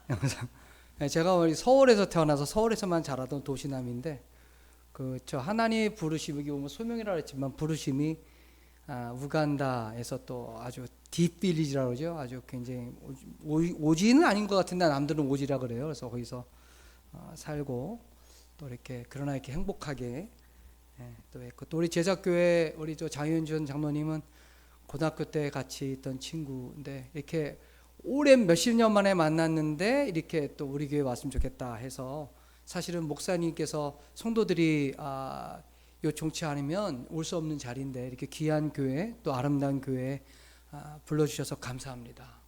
영상. 제가 우리 서울에서 태어나서 서울에서만 자라던 도시남인데 저 하나님의 부르심이 여기 보면 소명이라 했지만 부르심이 우간다에서 또 아주 딥빌리지라고 그러죠. 아주 굉장히 오지는 아닌 것 같은데 남들은 오지라 그래요. 그래서 거기서 살고 또 이렇게 그러나 이렇게 행복하게 또 했고, 또 우리 제작교회 우리 저 장윤준 장로님은 고등학교 때 같이 있던 친구인데 이렇게 오랜 몇십 년 만에 만났는데 이렇게 또 우리 교회 왔으면 좋겠다 해서, 사실은 목사님께서 성도들이 요청치 않으면 올 수 없는 자리인데 이렇게 귀한 교회 또 아름다운 교회 불러주셔서 감사합니다.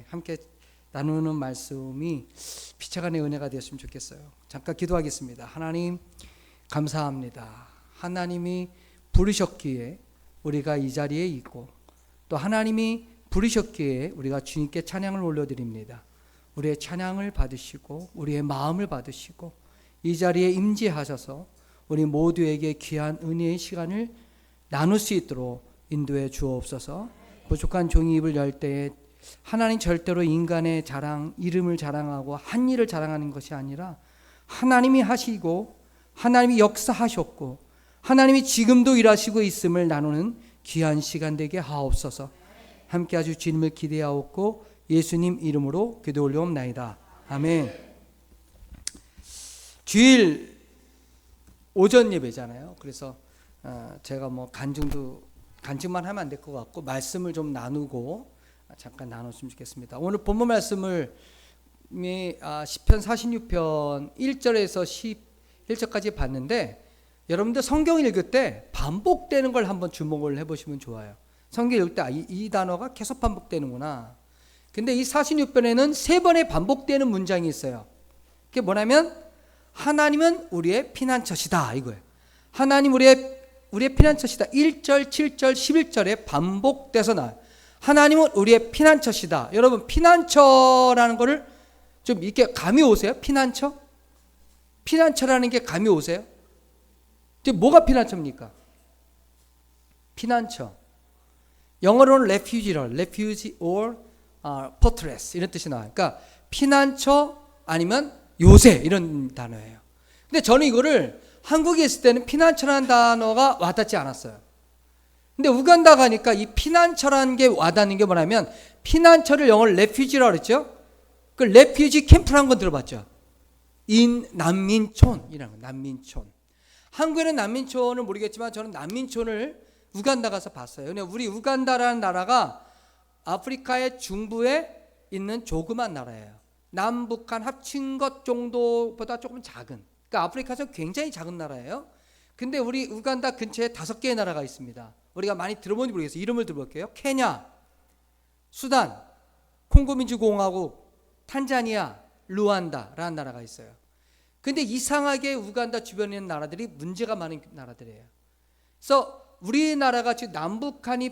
함께 나누는 말씀이 피차간의 은혜가 되었으면 좋겠어요. 잠깐 기도하겠습니다. 하나님 감사합니다. 하나님이 부르셨기에 우리가 이 자리에 있고, 또 하나님이 부르셨기에 우리가 주님께 찬양을 올려드립니다. 우리의 찬양을 받으시고 우리의 마음을 받으시고 이 자리에 임재하셔서 우리 모두에게 귀한 은혜의 시간을 나눌 수 있도록 인도해 주옵소서. 부족한 종이 입을 열 때에 하나님 절대로 인간의 자랑, 이름을 자랑하고 한 일을 자랑하는 것이 아니라 하나님이 하시고 하나님이 역사하셨고 하나님이 지금도 일하시고 있음을 나누는 귀한 시간 되게 하옵소서. 함께 아주 주님을 기대하옵고 예수님 이름으로 기도 올려옵나이다. 아멘. 주일 오전 예배잖아요. 그래서 제가 뭐 간증만 하면 안 될 것 같고 말씀을 좀 나누고 잠깐 나눴으면 좋겠습니다. 오늘 본문 말씀을 시편 46편 1절에서 11절까지 봤는데, 여러분들 성경 읽을 때 반복되는 걸 한번 주목을 해보시면 좋아요. 성경 읽을 때 이 단어가 계속 반복되는구나. 근데 이 46편에는 3번의 반복되는 문장이 있어요. 그게 뭐냐면 하나님은 우리의 피난처시다 이거예요. 하나님 우리의 피난처시다. 1절, 7절, 11절에 반복돼서 나와요. 하나님은 우리의 피난처시다. 여러분 피난처라는 거를 좀 이렇게 감이 오세요? 피난처라는 게 감이 오세요? 뭐가 피난처입니까? 피난처. 영어로는 refuge or fortress 이런 뜻이 나와요. 그러니까 피난처 아니면 요새 이런 단어예요. 근데 저는 이거를 한국에 있을 때는 피난처라는 단어가 와닿지 않았어요. 근데 우간다 가니까 이 피난처라는 게 와닿는 게 뭐냐면, 피난처를 영어로 refuge라고 그랬죠. 그 refugee 캠프라는 건 들어봤죠. 난민촌이라는 거, 난민촌. 한국에는 난민촌을 모르겠지만 저는 난민촌을 우간다 가서 봤어요. 근데 우리 우간다라는 나라가 아프리카의 중부에 있는 조그만 나라예요. 남북한 합친 것 정도보다 조금 작은, 그러니까 아프리카에서 굉장히 작은 나라예요. 근데 우리 우간다 근처에 5개의 나라가 있습니다. 우리가 많이 들어본지 모르겠어요. 이름을 들어볼게요. 케냐, 수단, 콩고민주공화국, 탄자니아, 루안다라는 나라가 있어요. 근데 이상하게 우간다 주변에 있는 나라들이 문제가 많은 나라들이에요. 그래서 우리나라가 지금 남북한이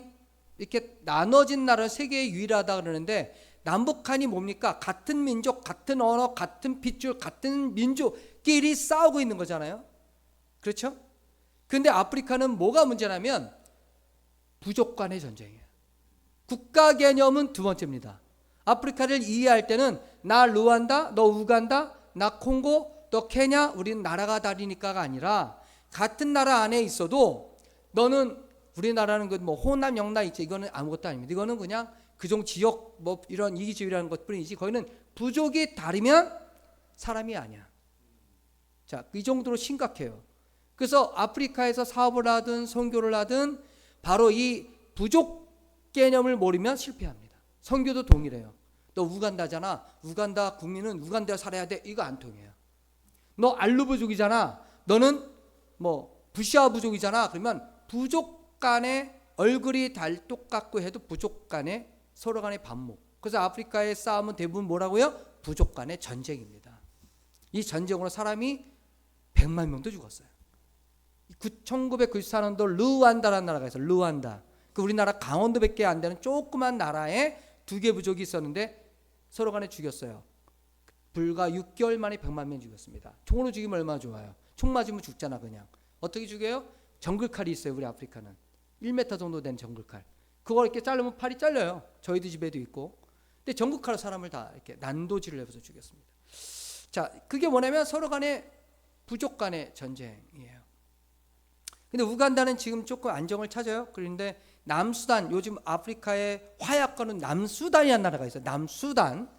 이렇게 나눠진 나라는 세계에 유일하다 그러는데, 남북한이 뭡니까? 같은 민족, 같은 언어, 같은 핏줄, 같은 민족끼리 싸우고 있는 거잖아요. 그렇죠? 근데 아프리카는 뭐가 문제냐면 부족 간의 전쟁이에요. 국가 개념은 두 번째입니다. 아프리카를 이해할 때는 나 루안다, 너 우간다, 나 콩고, 너 케냐, 우리는 나라가 다르니까가 아니라 같은 나라 안에 있어도 너는, 우리나라는 그 뭐 호남 영남 있죠. 이거는 아무것도 아닙니다. 이거는 그냥 그종 지역 뭐 이런 이기주의라는 것뿐이지, 거기는 부족이 다르면 사람이 아니야. 자, 이 정도로 심각해요. 그래서 아프리카에서 사업을 하든 선교를 하든 바로 이 부족 개념을 모르면 실패합니다. 선교도 동일해요. 너 우간다잖아. 우간다 국민은 우간다에 살아야 돼. 이거 안 통해요. 너 알루 부족이잖아. 너는 뭐 부시아 부족이잖아. 그러면 부족 간에 얼굴이 똑같고 해도 부족 간에 서로 간의 반목. 그래서 아프리카의 싸움은 대부분 뭐라고요? 부족 간의 전쟁입니다. 이 전쟁으로 사람이 100만 명도 죽었어요. 1994년도 루안다라는 나라가 있어요. 루안다. 그 우리나라 강원도밖에 안 되는 조그만 나라에 2개 부족이 있었는데 서로 간에 죽였어요. 불과 6개월 만에 100만 명 죽였습니다. 총으로 죽이면 얼마나 좋아요. 총 맞으면 죽잖아 그냥. 어떻게 죽여요? 정글칼이 있어요. 우리 아프리카는 1m 정도 된 정글칼. 그걸 이렇게 자르면 팔이 잘려요. 저희도 집에도 있고. 근데 전국화로 사람을 다 이렇게 난도질을 해서 죽였습니다. 자, 그게 뭐냐면 서로 간의 부족 간의 전쟁이에요. 근데 우간다는 지금 조금 안정을 찾아요. 그런데 남수단, 요즘 아프리카의 화약권은 남수단이라는 나라가 있어요. 남수단.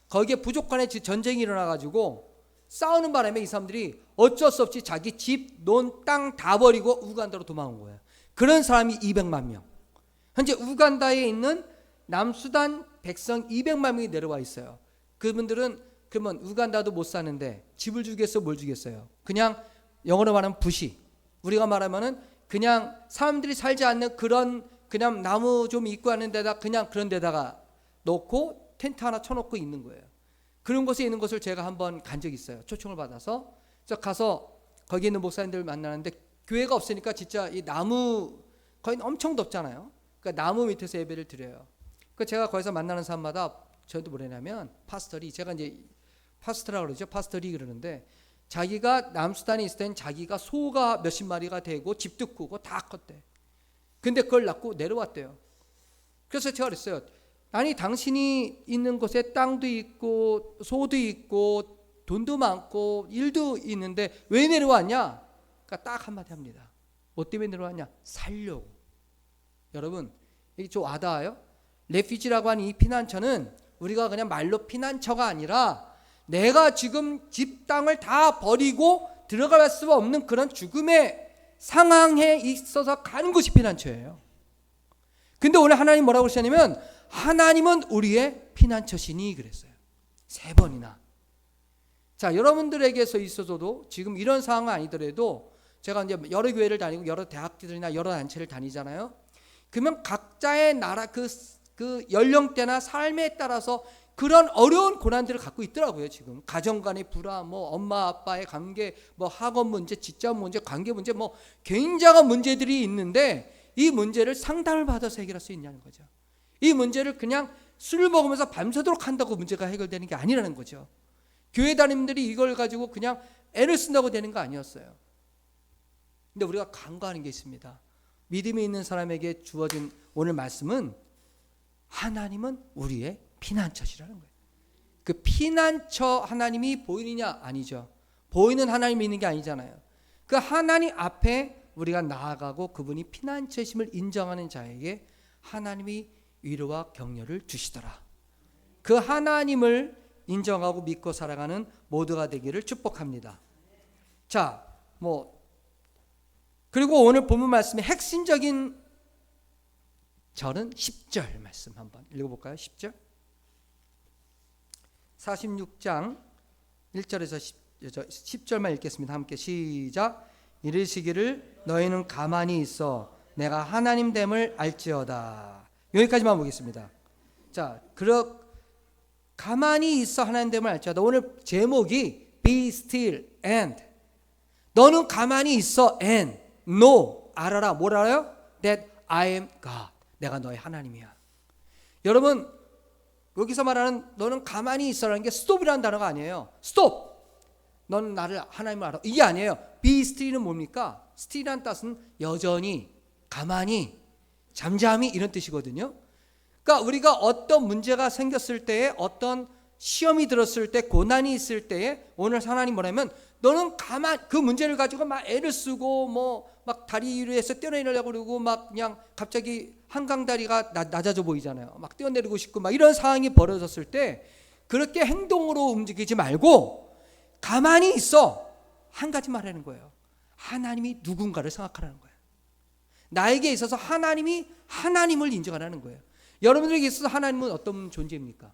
거기에 부족 간의 전쟁이 일어나가지고 싸우는 바람에 이 사람들이 어쩔 수 없이 자기 집, 논, 땅 다 버리고 우간다로 도망온 거예요. 그런 사람이 200만 명. 현재 우간다에 있는 남수단 백성 200만 명이 내려와 있어요. 그분들은 그러면 우간다도 못 사는데 집을 주겠어, 뭘 주겠어요? 그냥 영어로 말하면 부시. 우리가 말하면은 그냥 사람들이 살지 않는 그런 그냥 나무 좀 있고 하는 데다 그냥 그런 데다가 놓고 텐트 하나 쳐놓고 있는 거예요. 그런 곳에 있는 것을 제가 한번 간 적이 있어요. 초청을 받아서. 그래서 가서 거기 있는 목사님들 만나는데 교회가 없으니까 진짜 이 나무 거의 엄청 덥잖아요. 그러니까 나무 밑에서 예배를 드려요. 그 제가 거기서 만나는 사람마다 저도 뭐냐면 파스터리, 제가 이제 파스터라고 그러죠. 파스터리 그러는데 자기가 남수단에 있을 땐 자기가 소가 몇십 마리가 되고 집도 크고 다 컸대. 근데 그걸 낳고 내려왔대요. 그래서 제가 그랬어요. 아니 당신이 있는 곳에 땅도 있고 소도 있고 돈도 많고 일도 있는데 왜 내려왔냐? 그러니까 딱 한마디 합니다. 뭐 때문에 내려왔냐? 살려고. 여러분 이게 좀 와닿아요? 레피지라고 하는 이 피난처는 우리가 그냥 말로 피난처가 아니라 내가 지금 집 땅을 다 버리고 들어갈 수 없는 그런 죽음의 상황에 있어서 가는 것이 피난처예요. 근데 오늘 하나님 뭐라고 그러셨냐면 하나님은 우리의 피난처시니 그랬어요. 3번이나. 자, 여러분들에게서 있어서도 지금 이런 상황은 아니더라도 제가 이제 여러 교회를 다니고 여러 대학들이나 여러 단체를 다니잖아요. 그러면 각자의 나라 그 연령대나 삶에 따라서 그런 어려운 고난들을 갖고 있더라고요. 지금 가정 간의 불화, 뭐 엄마 아빠의 관계, 뭐 학업 문제, 직장 문제, 관계 문제, 뭐 굉장한 문제들이 있는데 이 문제를 상담을 받아서 해결할 수 있냐는 거죠. 이 문제를 그냥 술을 먹으면서 밤새도록 한다고 문제가 해결되는 게 아니라는 거죠. 교회 담임들이 이걸 가지고 그냥 애를 쓴다고 되는 거 아니었어요. 근데 우리가 간과하는 게 있습니다. 믿음이 있는 사람에게 주어진 오늘 말씀은 하나님은 우리의 피난처시라는 거예요. 그 피난처 하나님이 보이느냐? 아니죠. 보이는 하나님이 있는 게 아니잖아요. 그 하나님 앞에 우리가 나아가고 그분이 피난처심을 인정하는 자에게 하나님이 위로와 격려를 주시더라. 그 하나님을 인정하고 믿고 살아가는 모두가 되기를 축복합니다. 자, 그리고 오늘 본문 말씀의 핵심적인 절은 10절 말씀 한번 읽어볼까요? 10절 46장 1절에서 10절만 읽겠습니다. 함께 시작. 이르시기를 너희는 가만히 있어 내가 하나님 됨을 알지어다. 여기까지만 보겠습니다. 자, 가만히 있어 하나님 됨을 알지어다. 오늘 제목이 Be still and 너는 가만히 있어 and know 알아라. 뭘 알아요? That I am God. 내가 너의 하나님이야. 여러분 여기서 말하는 너는 가만히 있어라는 게 stop이라는 단어가 아니에요. stop. 너는 나를 하나님을 알아. 이게 아니에요. be still은 뭡니까? still이라는 뜻은 여전히, 가만히, 잠잠히 이런 뜻이거든요. 그러니까 우리가 어떤 문제가 생겼을 때에 어떤 시험이 들었을 때 고난이 있을 때에 오늘 하나님 뭐냐면 너는 그 문제를 가지고 막 애를 쓰고 막 다리 위에서 뛰어내리려고 그러고 막 그냥 갑자기 한강 다리가 낮아져 보이잖아요. 막 뛰어내리고 싶고 막 이런 상황이 벌어졌을 때 그렇게 행동으로 움직이지 말고 가만히 있어. 한 가지 말하는 거예요. 하나님이 누군가를 생각하라는 거예요. 나에게 있어서 하나님이 하나님을 인정하라는 거예요. 여러분들에게 있어서 하나님은 어떤 존재입니까?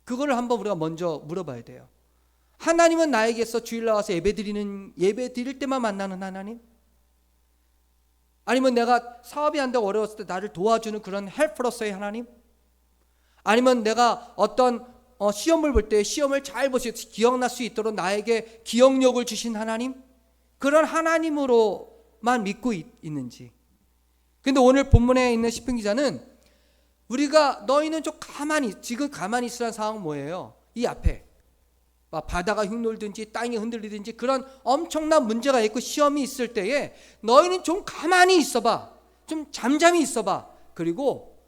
그거를 한번 우리가 먼저 물어봐야 돼요. 하나님은 나에게서 주일 나와서 예배 드릴 때만 만나는 하나님? 아니면 내가 사업이 안 되고 어려웠을 때 나를 도와주는 그런 헬퍼로서의 하나님? 아니면 내가 어떤 시험을 볼 때 시험을 잘 보시고 기억날 수 있도록 나에게 기억력을 주신 하나님? 그런 하나님으로만 믿고 있는지. 근데 오늘 본문에 있는 시편 기자는 우리가 너희는 좀 지금 가만히 있으라는 상황은 뭐예요? 이 앞에 바다가 흉놀든지 땅이 흔들리든지 그런 엄청난 문제가 있고 시험이 있을 때에 너희는 좀 가만히 있어봐. 좀 잠잠히 있어봐. 그리고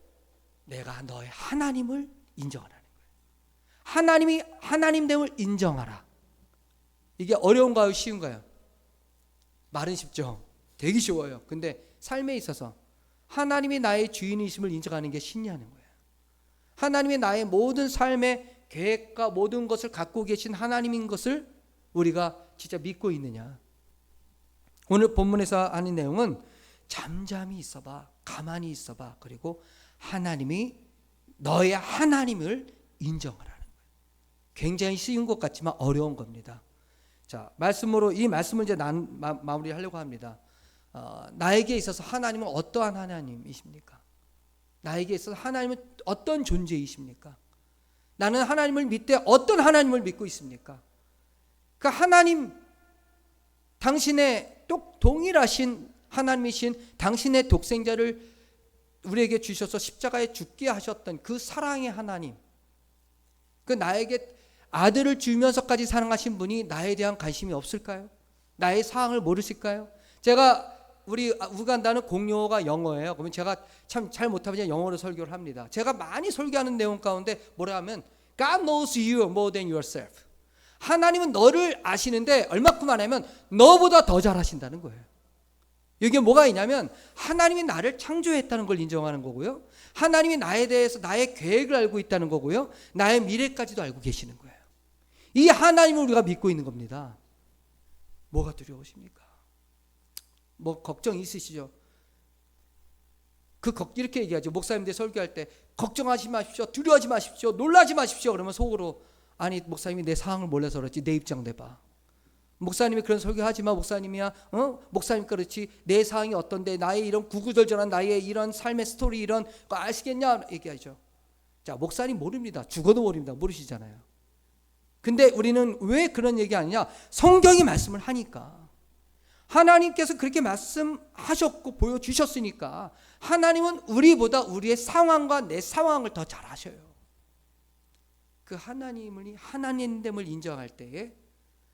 내가 너의 하나님을 인정하라는 거예요. 하나님이 하나님됨을 인정하라. 이게 어려운가요? 쉬운가요? 말은 쉽죠. 되게 쉬워요. 근데 삶에 있어서 하나님이 나의 주인이심을 인정하는 게 신뢰하는 거예요. 하나님이 나의 모든 삶의 계획과 모든 것을 갖고 계신 하나님인 것을 우리가 진짜 믿고 있느냐. 오늘 본문에서 하는 내용은 잠잠히 있어봐, 가만히 있어봐, 그리고 하나님이 너의 하나님을 인정하라는 거예요. 굉장히 쉬운 것 같지만 어려운 겁니다. 자, 말씀으로 이 말씀을 이제 마무리하려고 합니다. 나에게 있어서 하나님은 어떠한 하나님이십니까? 나에게 있어서 하나님은 어떤 존재이십니까? 나는 하나님을 믿되 어떤 하나님을 믿고 있습니까? 그 하나님, 당신의 동일하신 하나님이신 당신의 독생자를 우리에게 주셔서 십자가에 죽게 하셨던 그 사랑의 하나님, 그 나에게 아들을 주면서까지 사랑하신 분이 나에 대한 관심이 없을까요? 나의 사항을 모르실까요? 제가 우리 우간다는 공용어가 영어예요. 그러면 제가 참 잘 못하면 영어로 설교를 합니다. 제가 많이 설교하는 내용 가운데 뭐라 하면 God knows you more than yourself. 하나님은 너를 아시는데 얼마큼 하냐면 너보다 더 잘 아신다는 거예요. 이게 뭐가 있냐면 하나님이 나를 창조했다는 걸 인정하는 거고요. 하나님이 나에 대해서 나의 계획을 알고 있다는 거고요. 나의 미래까지도 알고 계시는 거예요. 이 하나님을 우리가 믿고 있는 겁니다. 뭐가 두려우십니까? 뭐 걱정 있으시죠? 이렇게 얘기하죠. 목사님들 설교할 때 걱정하지 마십시오, 두려워하지 마십시오, 놀라지 마십시오. 그러면 속으로 아니 목사님이 내 상황을 몰라서 그렇지 내 입장 내봐. 목사님이 그런 설교하지 마. 목사님이야. 목사님 그렇지 내 상황이 어떤데 나의 이런 구구절절한 나의 이런 삶의 스토리 이런 거 아시겠냐 얘기하죠. 자, 목사님 모릅니다. 죽어도 모릅니다. 모르시잖아요. 근데 우리는 왜 그런 얘기 하느냐? 성경이 말씀을 하니까. 하나님께서 그렇게 말씀하셨고 보여주셨으니까 하나님은 우리보다 우리의 상황과 내 상황을 더 잘 아셔요. 그 하나님됨을 인정할 때에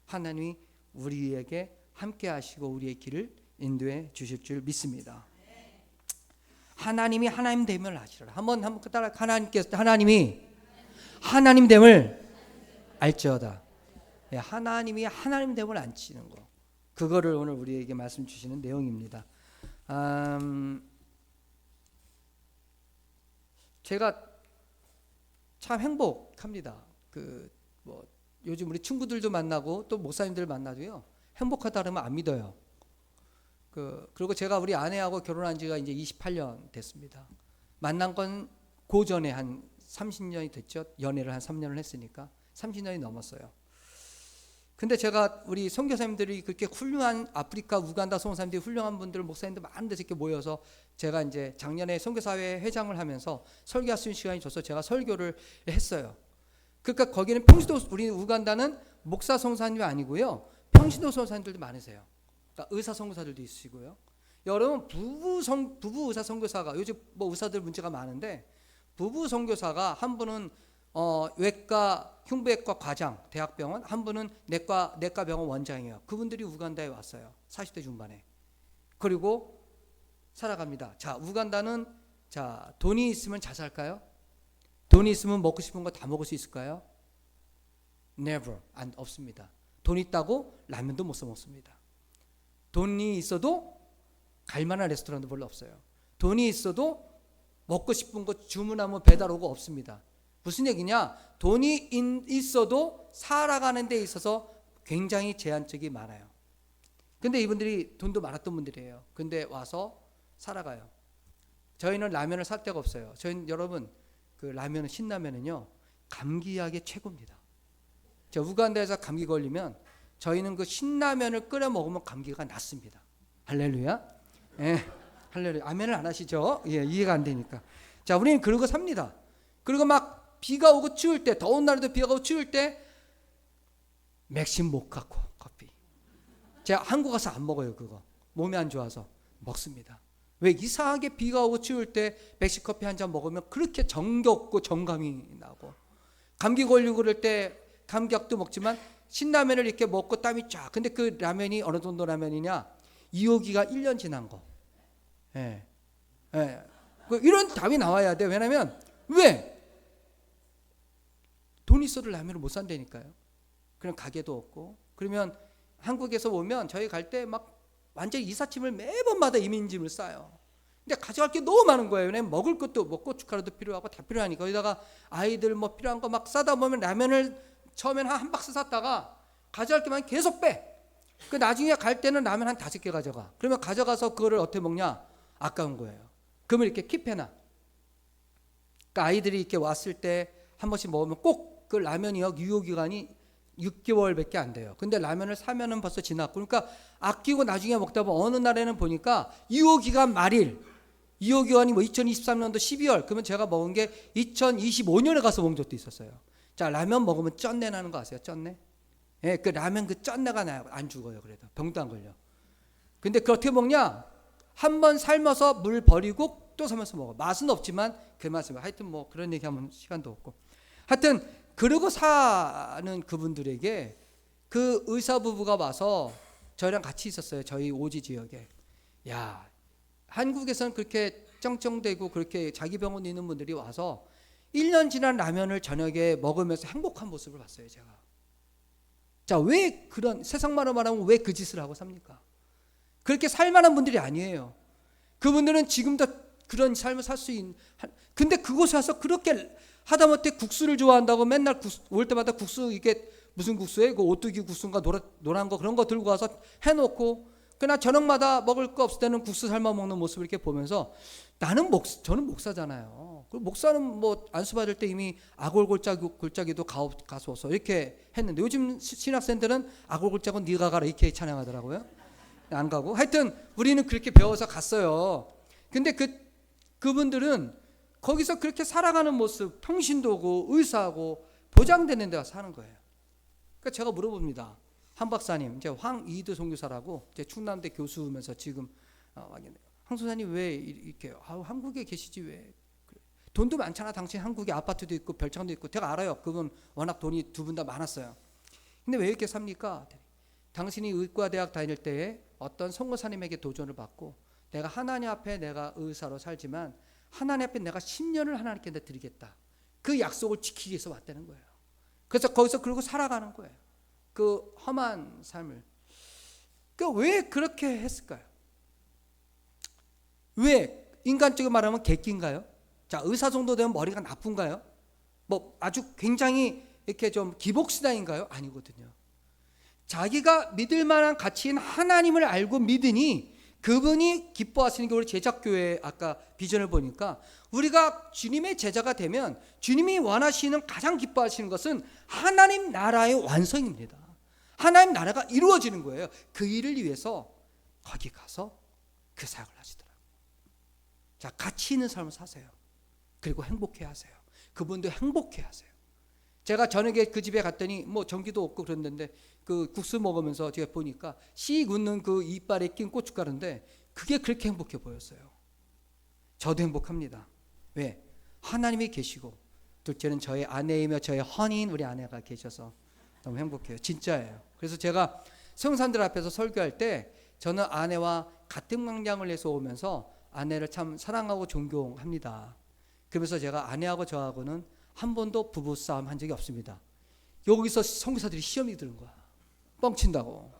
하나님이 우리에게 함께 하시고 우리의 길을 인도해 주실 줄 믿습니다. 하나님이 하나님됨을 아시라. 한번 따라 하나님이 하나님됨을 알지어다. 하나님이 하나님됨을 안 치는 거. 그거를 오늘 우리에게 말씀 주시는 내용입니다. 제가 참 행복합니다. 요즘 우리 친구들도 만나고 또 목사님들 만나도요. 행복하다 그러면 안 믿어요. 그리고 제가 우리 아내하고 결혼한 지가 이제 28년 됐습니다. 만난 건 그 전에 한 30년이 됐죠. 연애를 한 3년을 했으니까 30년이 넘었어요. 근데 제가 우리 선교사님들이 그렇게 훌륭한 아프리카 우간다 선교사님들이 훌륭한 분들 목사님들 많은 데서 이렇게 모여서 제가 이제 작년에 선교사회 회장을 하면서 설교할 수 있는 시간이 줘서 제가 설교를 했어요. 그러니까 거기는 우리 우간다는 목사 선교사님이 아니고요. 평신도 선교사님들도 많으세요. 그러니까 의사 선교사들도 있으시고요. 여러분 부부 의사 선교사가 요즘 뭐 의사들 문제가 많은데 부부 선교사가 한 분은 외과 흉부외과 과장 대학병원, 한 분은 내과병원 원장이에요. 그분들이 우간다에 왔어요. 40대 중반에. 그리고 살아갑니다. 자, 우간다는 자 돈이 있으면 잘 살까요? 돈이 있으면 먹고 싶은 거 다 먹을 수 있을까요? Never. 없습니다. 돈 있다고 라면도 못 사 먹습니다. 돈이 있어도 갈 만한 레스토랑도 별로 없어요. 돈이 있어도 먹고 싶은 거 주문하면 배달 오고 없습니다. 무슨 얘기냐? 돈이 있어도 살아가는 데 있어서 굉장히 제한적이 많아요. 근데 이분들이 돈도 많았던 분들이에요. 근데 와서 살아가요. 저희는 라면을 살 데가 없어요. 저희는 여러분 그 라면은 신라면은요 감기약의 최고입니다. 저 우간다에서 감기 걸리면 저희는 그 신라면을 끓여 먹으면 감기가 낫습니다. 할렐루야. 예, 할렐루야. 아멘을 안 하시죠? 예, 이해가 안 되니까. 자, 우리는 그러고 삽니다. 그리고 막 비가 오고 추울 때, 더운 날에도 비가 오고 추울 때 맥심 모카 커피. 제가 한국 가서 안 먹어요. 그거 몸에 안 좋아서 먹습니다. 왜? 이상하게 비가 오고 추울 때 맥심 커피 한 잔 먹으면 그렇게 정겹고 정감이 나고, 감기 걸리고 그럴 때 감기약도 먹지만 신라면을 이렇게 먹고 땀이 쫙. 근데 그 라면이 어느 정도 라면이냐? 2호기가 1년 지난 거. 예. 예. 이런 답이 나와야 돼. 왜냐면 왜? 돈 있어도 라면을 못 산다니까요. 그럼 가게도 없고. 그러면 한국에서 오면 저희 갈 때 막 완전 이삿짐을 매번마다 이민짐을 싸요. 근데 가져갈 게 너무 많은 거예요. 왜냐면 먹을 것도 뭐 고춧가루도 필요하고 다 필요하니까. 거기다가 아이들 뭐 필요한 거 막 싸다 보면 라면을 처음엔 한 박스 샀다가 가져갈 게만 계속 빼. 그 나중에 갈 때는 라면 한 5개 가져가. 그러면 가져가서 그거를 어떻게 먹냐? 아까운 거예요. 그러면 이렇게 킵해놔. 그러니까 아이들이 이렇게 왔을 때 한 번씩 먹으면 꼭 그 라면이요 유효기간이 6개월밖에 안 돼요. 근데 라면을 사면은 벌써 지났고, 그러니까 아끼고 나중에 먹다 보면 어느 날에는 보니까 유효기간 말일, 유효기간이 뭐 2023년도 12월, 그러면 제가 먹은 게 2025년에 가서 먹은 적도 있었어요. 자, 라면 먹으면 쩐내 나는 거 아세요? 쩐내? 예, 그 라면 그 쩐내가 나요. 안 죽어요. 그래도 병도 안 걸려. 근데 그 어떻게 먹냐? 한 번 삶아서 물 버리고 또 삶아서 먹어. 맛은 없지만 그 맛은, 하여튼 뭐 그런 얘기하면 시간도 없고. 하여튼 그러고 사는 그분들에게 그 의사 부부가 와서 저희랑 같이 있었어요. 저희 오지 지역에. 야, 한국에서는 그렇게 쩡쩡대고 그렇게 자기 병원 있는 분들이 와서 1년 지난 라면을 저녁에 먹으면서 행복한 모습을 봤어요, 제가. 자, 왜 그런, 세상말로 말하면 왜 그 짓을 하고 삽니까? 그렇게 살 만한 분들이 아니에요. 그분들은 지금도 그런 삶을 살 수 있는, 근데 그곳에 와서 그렇게 하다못해 국수를 좋아한다고 맨날 올 때마다 국수, 이게 무슨 국수에 그 오뚜기 국수인가 노란 거 그런 거 들고 와서 해놓고, 그러나 저녁마다 먹을 거 없을 때는 국수 삶아 먹는 모습을 이렇게 보면서 저는 목사잖아요. 그 목사는 뭐 안수 받을 때 이미 아골골짜기도 가소서 이렇게 했는데, 요즘 신학생들은 아골골짜기 네가 가라 이렇게 찬양하더라고요. 안 가고. 하여튼 우리는 그렇게 배워서 갔어요. 근데 그분들은 거기서 그렇게 살아가는 모습, 평신도 오고 의사하고 보장되는 데가 사는 거예요. 그러니까 제가 물어봅니다. 한 박사님, 이제 황이두 선교사라고 이제 충남대 교수면서 지금 황 선사님 왜 이렇게 한국에 계시지 왜? 돈도 많잖아. 당신 한국에 아파트도 있고 별장도 있고. 제가 알아요. 그분 워낙 돈이 두 분 다 많았어요. 근데 왜 이렇게 삽니까? 당신이 의과대학 다닐 때에 어떤 선교사님에게 도전을 받고, 내가 하나님 앞에 내가 의사로 살지만 하나님 앞에 내가 10년을 하나님께 드리겠다. 그 약속을 지키기 위해서 왔다는 거예요. 그래서 거기서 그러고 살아가는 거예요. 그 험한 삶을. 그러니까 왜 그렇게 했을까요? 왜? 인간적으로 말하면 객기인가요? 자, 의사 정도 되면 머리가 나쁜가요? 뭐 아주 굉장히 이렇게 좀 기복신앙인가요? 아니거든요. 자기가 믿을 만한 가치인 하나님을 알고 믿으니 그분이 기뻐하시는 게, 우리 제작교회 아까 비전을 보니까 우리가 주님의 제자가 되면 주님이 원하시는, 가장 기뻐하시는 것은 하나님 나라의 완성입니다. 하나님 나라가 이루어지는 거예요. 그 일을 위해서 거기 가서 그 사역을 하시더라고요. 자, 가치 있는 삶을 사세요. 그리고 행복해 하세요. 그분도 행복해 하세요. 제가 저녁에 그 집에 갔더니 뭐 전기도 없고 그랬는데 그 국수 먹으면서 제가 보니까 씩 웃는 그 이빨에 낀 고춧가루인데 그게 그렇게 행복해 보였어요. 저도 행복합니다. 왜? 하나님이 계시고, 둘째는 저의 아내이며 저의 헌인 우리 아내가 계셔서 너무 행복해요. 진짜예요. 그래서 제가 성산들 앞에서 설교할 때 저는 아내와 같은 방향을 해서 오면서 아내를 참 사랑하고 존경합니다. 그러면서 제가 아내하고 저하고는 한 번도 부부싸움 한 적이 없습니다. 여기서 선교사들이 시험이 드는 거야. 뻥친다고.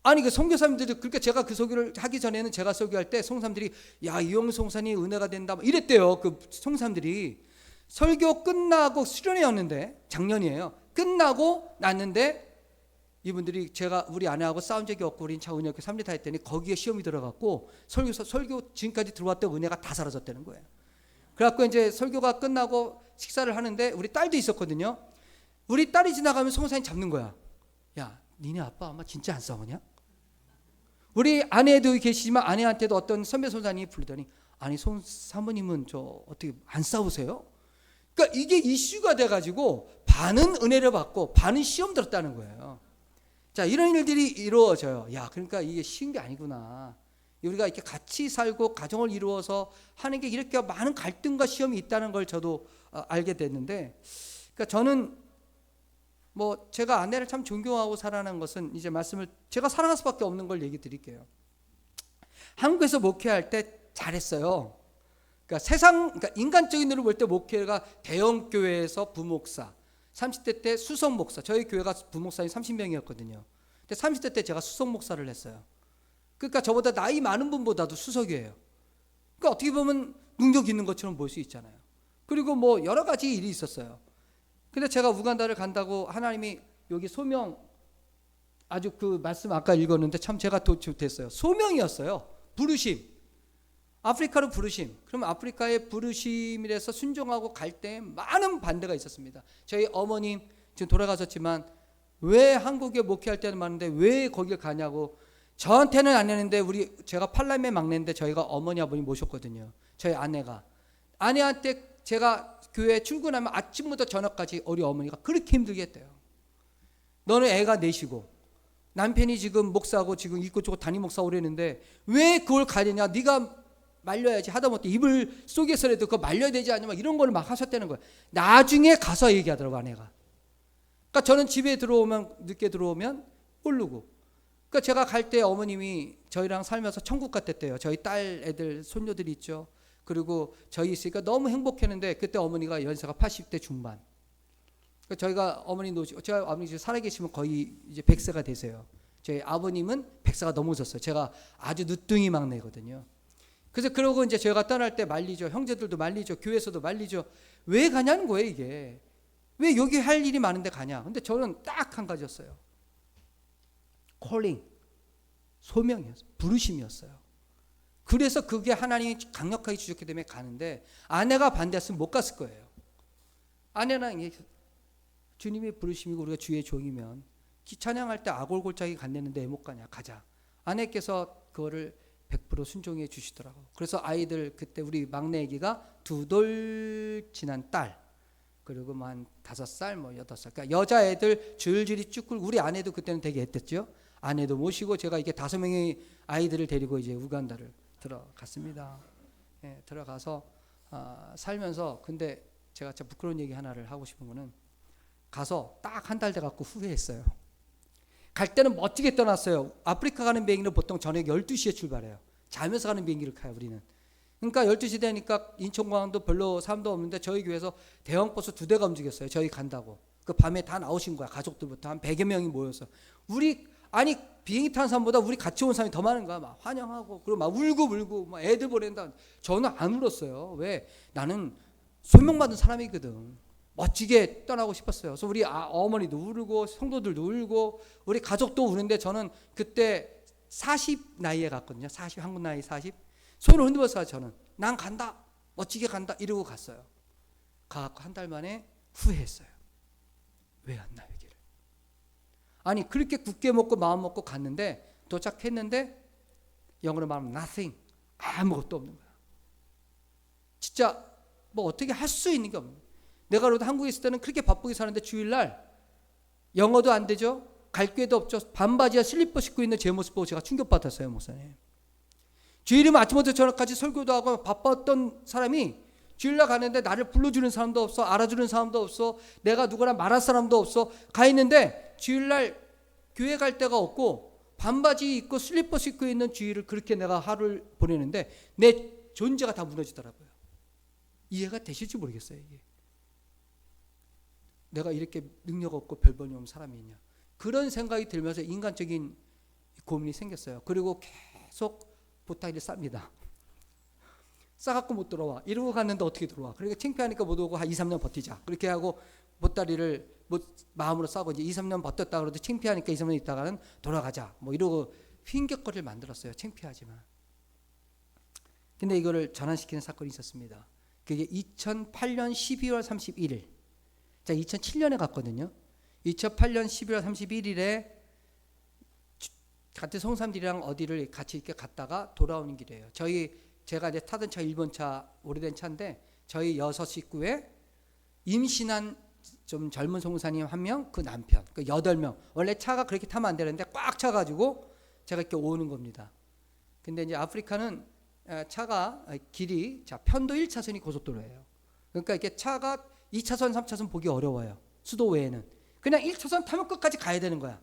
아니 그 선교사님들이, 그러니까 제가 그 설교를 하기 전에는 제가 설교할 때 성사님들이 야, 이용수 목사님 은혜가 된다 이랬대요. 그 성사님들이. 설교 끝나고 수련회였는데, 작년이에요. 끝나고 났는데 이분들이, 제가 우리 아내하고 싸운 적이 없고 우린 차 은혜학교 3리 다 했더니 거기에 시험이 들어갔고 설교 지금까지 들어왔던 은혜가 다 사라졌다는 거예요. 그래갖고 이제 설교가 끝나고 식사를 하는데 우리 딸도 있었거든요. 우리 딸이 지나가면 성사님 잡는 거야. 야, 니네 아빠 엄마 진짜 안 싸우냐? 우리 아내도 계시지만 아내한테도 어떤 선배 선사님이 부르더니, 아니 사모님은 저 어떻게 안 싸우세요? 그러니까 이게 이슈가 돼가지고 반은 은혜를 받고 반은 시험 들었다는 거예요. 자, 이런 일들이 이루어져요. 야, 그러니까 이게 쉬운 게 아니구나. 우리가 이렇게 같이 살고 가정을 이루어서 하는 게 이렇게 많은 갈등과 시험이 있다는 걸 저도 알게 됐는데, 그러니까 저는 뭐 제가 아내를 참 존경하고 살아가는 것은, 이제 말씀을 제가 사랑할 수밖에 없는 걸 얘기 드릴게요. 한국에서 목회할 때 잘했어요. 그러니까 인간적인 눈으로 볼 때 목회가 대형 교회에서 부목사, 30대 때 수석 목사, 저희 교회가 부목사님 30명이었거든요. 근데 30대 때 제가 수석 목사를 했어요. 그러니까 저보다 나이 많은 분보다도 수석이에요. 그러니까 어떻게 보면 능력 있는 것처럼 볼 수 있잖아요. 그리고 뭐 여러 가지 일이 있었어요. 근데 제가 우간다를 간다고 하나님이 여기 소명, 아주 그 말씀 아까 읽었는데 참 제가 됐어요. 소명이었어요. 부르심. 아프리카로 부르심. 그러면 아프리카의 부르심이라서 순종하고 갈 때 많은 반대가 있었습니다. 저희 어머님 지금 돌아가셨지만 왜 한국에 목회할 때는 많은데 왜 거길 가냐고, 저한테는 안 했는데 제가 팔남매 막내인데 저희가 어머니 아버님 모셨거든요. 저희 아내한테 제가 교회 출근하면 아침부터 저녁까지 우리 어머니가 그렇게 힘들게 했대요. 너는 애가 넷이고 남편이 지금 목사고 지금 이곳저곳 담임 목사 오래는데 왜 그걸 가느냐, 네가 말려야지, 하다못해 이불 속에서라도 그거 말려야 되지 않냐, 이런 걸 막 하셨다는 거예요. 나중에 가서 얘기하더라고, 아내가. 그러니까 저는 집에 늦게 들어오면 모르고, 그러니까 제가 갈 때 어머님이 저희랑 살면서 천국 같았대요. 저희 딸 애들 손녀들이 있죠. 그리고 저희 있으니까 너무 행복했는데 그때 어머니가 연세가 80대 중반. 그러니까 저희가 저희 아버님 살아계시면 거의 이제 100세가 되세요. 저희 아버님은 100세가 넘으셨어요. 제가 아주 늦둥이 막내거든요. 그래서 그러고 이제 저희가 떠날 때 말리죠. 형제들도 말리죠. 교회에서도 말리죠. 왜 가냐는 거예요, 이게. 왜 여기 할 일이 많은데 가냐. 근데 저는 딱 한 가지였어요. 콜링, 소명이었어요. 부르심이었어요. 그래서 그게 하나님이 강력하게 주셨기 때문에 가는데, 아내가 반대했으면 못 갔을 거예요. 아내는 주님의 부르심이고 우리가 주의 종이면 찬양할 때 아골골짜기 간다는데 왜 못 가냐, 가자. 아내께서 그거를 100% 순종해 주시더라고. 그래서 아이들 그때 우리 막내 아기가 2돌 지난 딸, 그리고 한 5살, 8살. 그러니까 여자애들 줄줄이 쭉 끌고, 우리 아내도 그때는 되게 했댔죠. 아내도 모시고 제가 이게 5명의 아이들을 데리고 이제 우간다를 들어갔습니다. 예, 들어가서 살면서, 근데 제가 참 부끄러운 얘기 하나를 하고 싶은 거는, 가서 딱 한 달 돼 갖고 후회했어요. 갈 때는 멋지게 떠났어요. 아프리카 가는 비행기는 보통 저녁 12시에 출발해요. 자면서 가는 비행기를 가요, 우리는. 그러니까 12시 되니까 인천공항도 별로 사람도 없는데 저희 교회에서 대형 버스 2대가 움직였어요. 저희 간다고. 그 밤에 다 나오신 거야. 가족들부터 한 100여 명이 모여서. 비행기 타는 사람보다 우리 같이 온 사람이 더 많은 거야. 막 환영하고, 그리고 막 울고 막 애들 보낸다. 저는 안 울었어요. 왜? 나는 소명받은 사람이거든. 멋지게 떠나고 싶었어요. 그래서 우리 어머니도 울고 성도들도 울고 우리 가족도 우는데, 저는 그때 40 나이에 갔거든요. 40, 한국 나이 40. 손을 흔들었어요. 저는 난 간다, 멋지게 간다 이러고 갔어요. 가갖고 한 달 만에 후회했어요. 왜 왔나 여기를. 아니 그렇게 굳게 먹고 마음 먹고 갔는데, 도착했는데 영어로 말하면 nothing, 아무것도 없는 거야. 진짜 뭐 어떻게 할 수 있는 게 없는 거야. 내가 그래도 한국에 있을 때는 그렇게 바쁘게 사는데 주일날 영어도 안 되죠. 갈 기회도 없죠. 반바지와 슬리퍼 신고 있는 제 모습 보고 제가 충격받았어요, 목사님. 주일이면 아침부터 저녁까지 설교도 하고 바빴던 사람이 주일날 가는데 나를 불러주는 사람도 없어, 알아주는 사람도 없어, 내가 누구랑 말할 사람도 없어. 가 있는데 주일날 교회 갈 데가 없고 반바지 입고 슬리퍼 신고 있는 주일을 그렇게 내가 하루를 보내는데 내 존재가 다 무너지더라고요. 이해가 되실지 모르겠어요, 이게. 내가 이렇게 능력 없고 별번이 없는 사람이 있냐, 그런 생각이 들면서 인간적인 고민이 생겼어요. 그리고 계속 보따리를 쌉니다. 싸갖고 못 들어와. 이러고 갔는데 어떻게 들어와. 그러니까 창피하니까 못 오고 한 2, 3년 버티자. 그렇게 하고 보따리를 마음으로 싸고 이제 2, 3년 버텼다 그래도 창피하니까 2, 3년 있다가는 돌아가자. 이러고 핑계거리를 만들었어요. 창피하지만. 근데 이거를 전환시키는 사건이 있었습니다. 그게 2008년 12월 31일. 자, 2007년에 갔거든요. 2008년 12월 31일에 같은 성삼들이랑 어디를 같이 이렇게 갔다가 돌아오는 길이에요. 제가 이제 타던 차 1번 차, 오래된 차인데 저희 6 식구에 임신한 좀 젊은 송사님 1명, 그 남편, 그 8명. 원래 차가 그렇게 타면 안 되는데 꽉 차가지고 제가 이렇게 오는 겁니다. 근데 이제 아프리카는 차가 길이, 자, 편도 1차선이 고속도로예요. 그러니까 이렇게 차가 2차선, 3차선 보기 어려워요. 수도 외에는. 그냥 1차선 타면 끝까지 가야 되는 거야.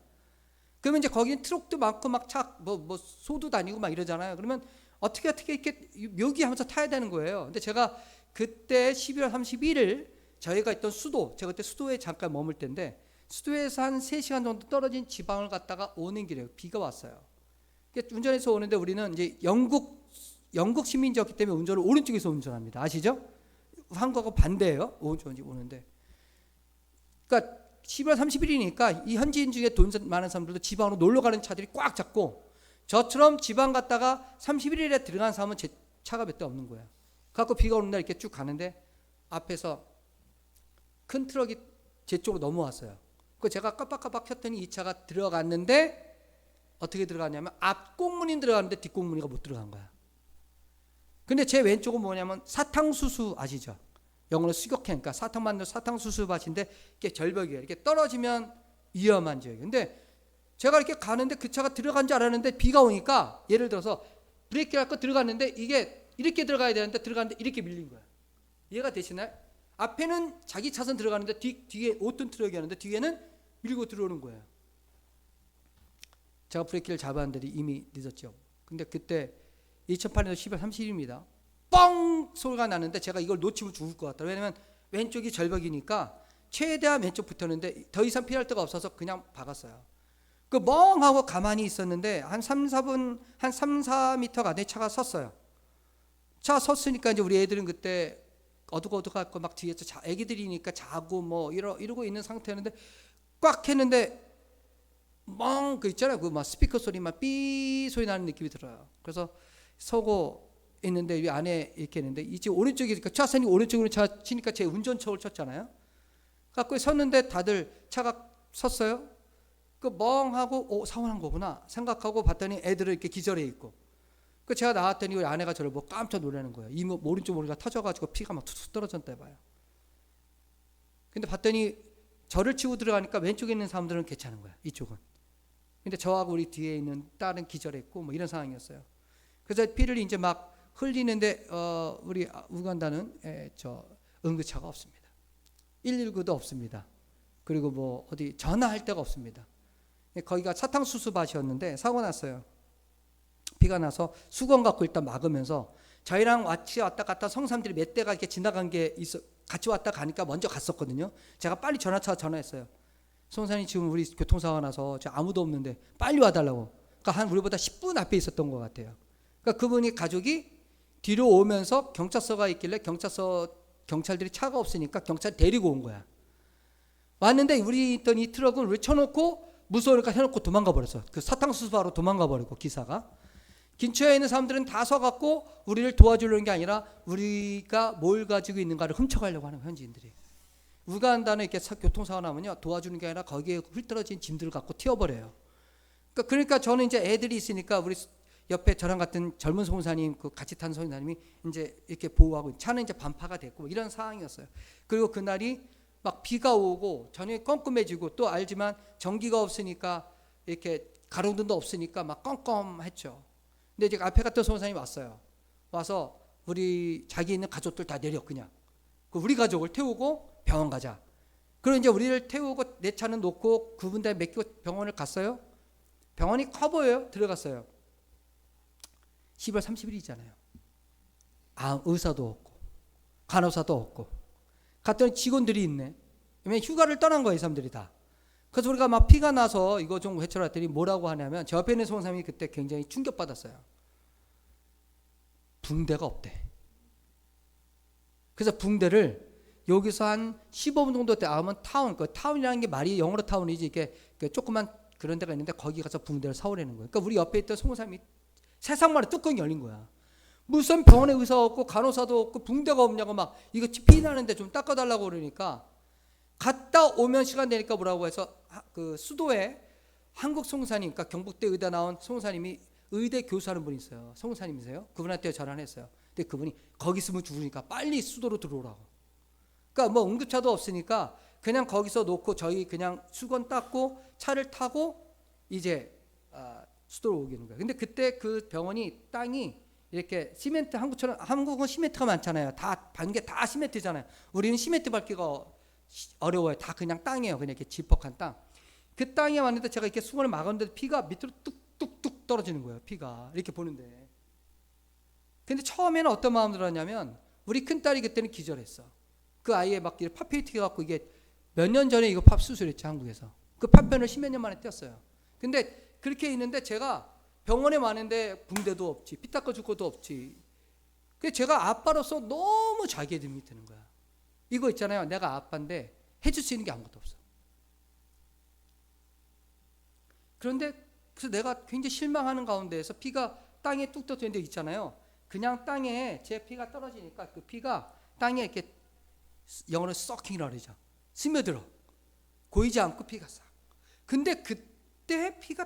그러면 이제 거기는 트럭도 많고 막 소도 다니고 막 이러잖아요. 그러면 어떻게 이렇게 묘기하면서 타야 되는 거예요. 근데 제가 그때 12월 31일 저희가 있던 수도, 제가 그때 수도에 잠깐 머물 때인데 수도에서 한 3시간 정도 떨어진 지방을 갔다가 오는 길에 비가 왔어요. 운전해서 오는데 우리는 이제 영국 시민이었기 때문에 운전을 오른쪽에서 운전합니다. 아시죠? 한국하고 반대예요. 오는데. 그러니까 12월 30일이니까 이 현지인 중에 돈 많은 사람들도 지방으로 놀러 가는 차들이 꽉 잡고 저처럼 지방 갔다가 31일에 들어간 사람은 제 차가 몇 대 없는 거예요. 그래서 비가 오는 날 이렇게 쭉 가는데 앞에서 큰 트럭이 제 쪽으로 넘어왔어요. 그 제가 깜빡깜빡 켰더니 이 차가 들어갔는데 어떻게 들어갔냐면 앞 꽁문이 들어갔는데 뒷 꽁문이가 못 들어간 거야. 근데 제 왼쪽은 뭐냐면 사탕수수 아시죠? 영어로 수격행, 그러니까 사탕 만든 사탕수수 밭인데 이렇게 절벽이에요. 이렇게 떨어지면 위험한 지역이에요. 근데 제가 이렇게 가는데 그 차가 들어간 줄 알았는데 비가 오니까 예를 들어서 브레이크를 할 거 들어갔는데 이게 이렇게 들어가야 되는데 들어갔는데 이렇게 밀린 거야. 이해가 되시나요? 앞에는 자기 차선 들어가는데 뒤에 5톤 트럭이었는데 뒤에는 밀고 들어오는 거예요. 제가 브레이크를 잡았는데 이미 늦었죠. 근데 그때 2008년 10월 30일입니다. 뻥 소리가 나는데 제가 이걸 놓치면 죽을 것 같다. 왜냐면 왼쪽이 절벽이니까 최대한 왼쪽 붙었는데 더 이상 피할 데가 없어서 그냥 박았어요. 그 멍하고 가만히 있었는데 한 3, 4m 안에 차가 섰어요. 차 섰으니까 이제 우리 애들은 그때 어둑어둑하고 막 뒤에서 애기들이니까 자고 뭐 이러고 있는 상태였는데 꽉 했는데 멍 그 있잖아요. 그 막 스피커 소리만 삐 소리 나는 느낌이 들어요. 그래서 서고 있는데 이 안에 이렇게 있는데 이제 오른쪽에 차선이 오른쪽으로 치니까 제 운전척을 쳤잖아요. 갖고 섰는데 다들 차가 섰어요. 그 멍하고 사고난 거구나 생각하고 봤더니 애들은 이렇게 기절해 있고. 그 제가 나왔더니 우리 아내가 저를 보고 깜짝 놀라는 거예요. 이 오른쪽 머리가 터져가지고 피가 막 툭툭 떨어졌다 봐요. 근데 봤더니 저를 치고 들어가니까 왼쪽에 있는 사람들은 괜찮은 거야. 이쪽은. 근데 저하고 우리 뒤에 있는 딸은 기절했고 뭐 이런 상황이었어요. 그래서 피를 이제 막 흘리는데 우리 우간다는 응급차가 없습니다. 119도 없습니다. 그리고 뭐 어디 전화할 데가 없습니다. 거기가 사탕수수 밭이었는데 사고 났어요. 비가 나서 수건 갖고 일단 막으면서 저희랑 같이 왔다 갔다 성사람들이 몇 대가 이렇게 지나간 게 있어 같이 왔다 가니까 먼저 갔었거든요. 제가 빨리 전화했어요. 성사님 지금 우리 교통사고가 나서 아무도 없는데 빨리 와달라고. 그러니까 한 우리보다 10분 앞에 있었던 것 같아요. 그러니까 그분이 가족이 뒤로 오면서 경찰서가 있길래 경찰들이 차가 없으니까 경찰 데리고 온 거야. 왔는데 우리 있던 이 트럭을 우리 쳐놓고 무서우니까 해놓고 도망가 버렸어. 그 사탕수수 바로 도망가 버리고 기사가. 근처에 있는 사람들은 다 서갖고 우리를 도와주려는 게 아니라 우리가 뭘 가지고 있는가를 훔쳐가려고 하는 현지인들이. 우간다는 이렇게 교통사고 나면요 도와주는 게 아니라 거기에 흩어진 짐들을 갖고 튀어버려요. 그러니까 저는 이제 애들이 있으니까 우리 옆에 저랑 같은 젊은 송사님 그 같이 탄 송사님이 이제 이렇게 보호하고 차는 이제 반파가 됐고 이런 상황이었어요. 그리고 그날이 막 비가 오고 저녁에 껌껌해지고 또 알지만 전기가 없으니까 이렇게 가로등도 없으니까 막 껌껌했죠. 근데 이제 앞에 갔던 송사님이 왔어요. 와서 우리 자기 있는 가족들 다 내려 그냥 우리 가족을 태우고 병원 가자. 그리고 이제 우리를 태우고 내 차는 놓고 그분 다 맡기고 병원을 갔어요. 병원이 커 보여요. 들어갔어요. 10월 30일이잖아요. 의사도 없고 간호사도 없고 갔더니 직원들이 있네. 왜냐면 휴가를 떠난 거예요. 이 사람들이 다. 그래서 우리가 막 피가 나서 이거 좀 해쳐라 했더니 뭐라고 하냐면 저 옆에 있는 송사님이 그때 굉장히 충격받았어요. 붕대가 없대. 그래서 붕대를 여기서 한 15분 정도 때 아면 타운, 그 타운이라는 게 말이 영어로 타운이지 이게 조그만 그런 데가 있는데 거기 가서 붕대를 사오라는 거예요. 그러니까 우리 옆에 있던 송사님이 세상만에 뚜껑이 열린 거야. 무슨 병원에 의사 없고 간호사도 없고 붕대가 없냐고 막 이거 피 나는데 좀 닦아달라고 그러니까 갔다 오면 시간 되니까 뭐라고 해서 그 수도에 한국 송사님, 그러니까 경북대 의대 나온 송사님이 의대 교수하는 분이 있어요. 송사님이세요. 그분한테 전화를 했어요. 근데 그분이 거기 있으면 죽으니까 빨리 수도로 들어오라고. 그러니까 뭐 응급차도 없으니까 그냥 거기서 놓고 저희 그냥 수건 닦고 차를 타고 이제 수도로 오기는 거예요. 근데 그때 그 병원이 땅이 이렇게 시멘트 한국은 시멘트가 많잖아요. 다 반개 다 시멘트잖아요. 우리는 시멘트 밟기가 어려워요. 다 그냥 땅이에요. 그냥 이렇게 질퍽한 땅. 그 땅에 왔는데 제가 이렇게 수건을 막았는데 피가 밑으로 뚝뚝뚝 떨어지는 거예요. 피가 이렇게 보는데 근데 처음에는 어떤 마음 들었냐면 우리 큰딸이 그때는 기절했어. 그 아이의 막 팝페이트가 갖고 이게 몇 년 전에 이거 팝 수술했지 한국에서. 그 팝변을 10몇 년 만에 떼었어요. 근데 그렇게 있는데 제가 병원에 많은데 붕대도 없지, 피 닦아 줄 것도 없지. 그래서 제가 아빠로서 너무 자기의 믿음이 드는 거야. 이거 있잖아요. 내가 아빠인데 해줄 수 있는 게 아무것도 없어. 그런데 그래서 내가 굉장히 실망하는 가운데에서 피가 땅에 뚝 떨어진 데 있잖아요. 그냥 땅에 제 피가 떨어지니까 그 피가 땅에 이렇게 영어로 썩킹이라고 그러죠. 스며들어. 고이지 않고 피가 싹. 근데 그때 피가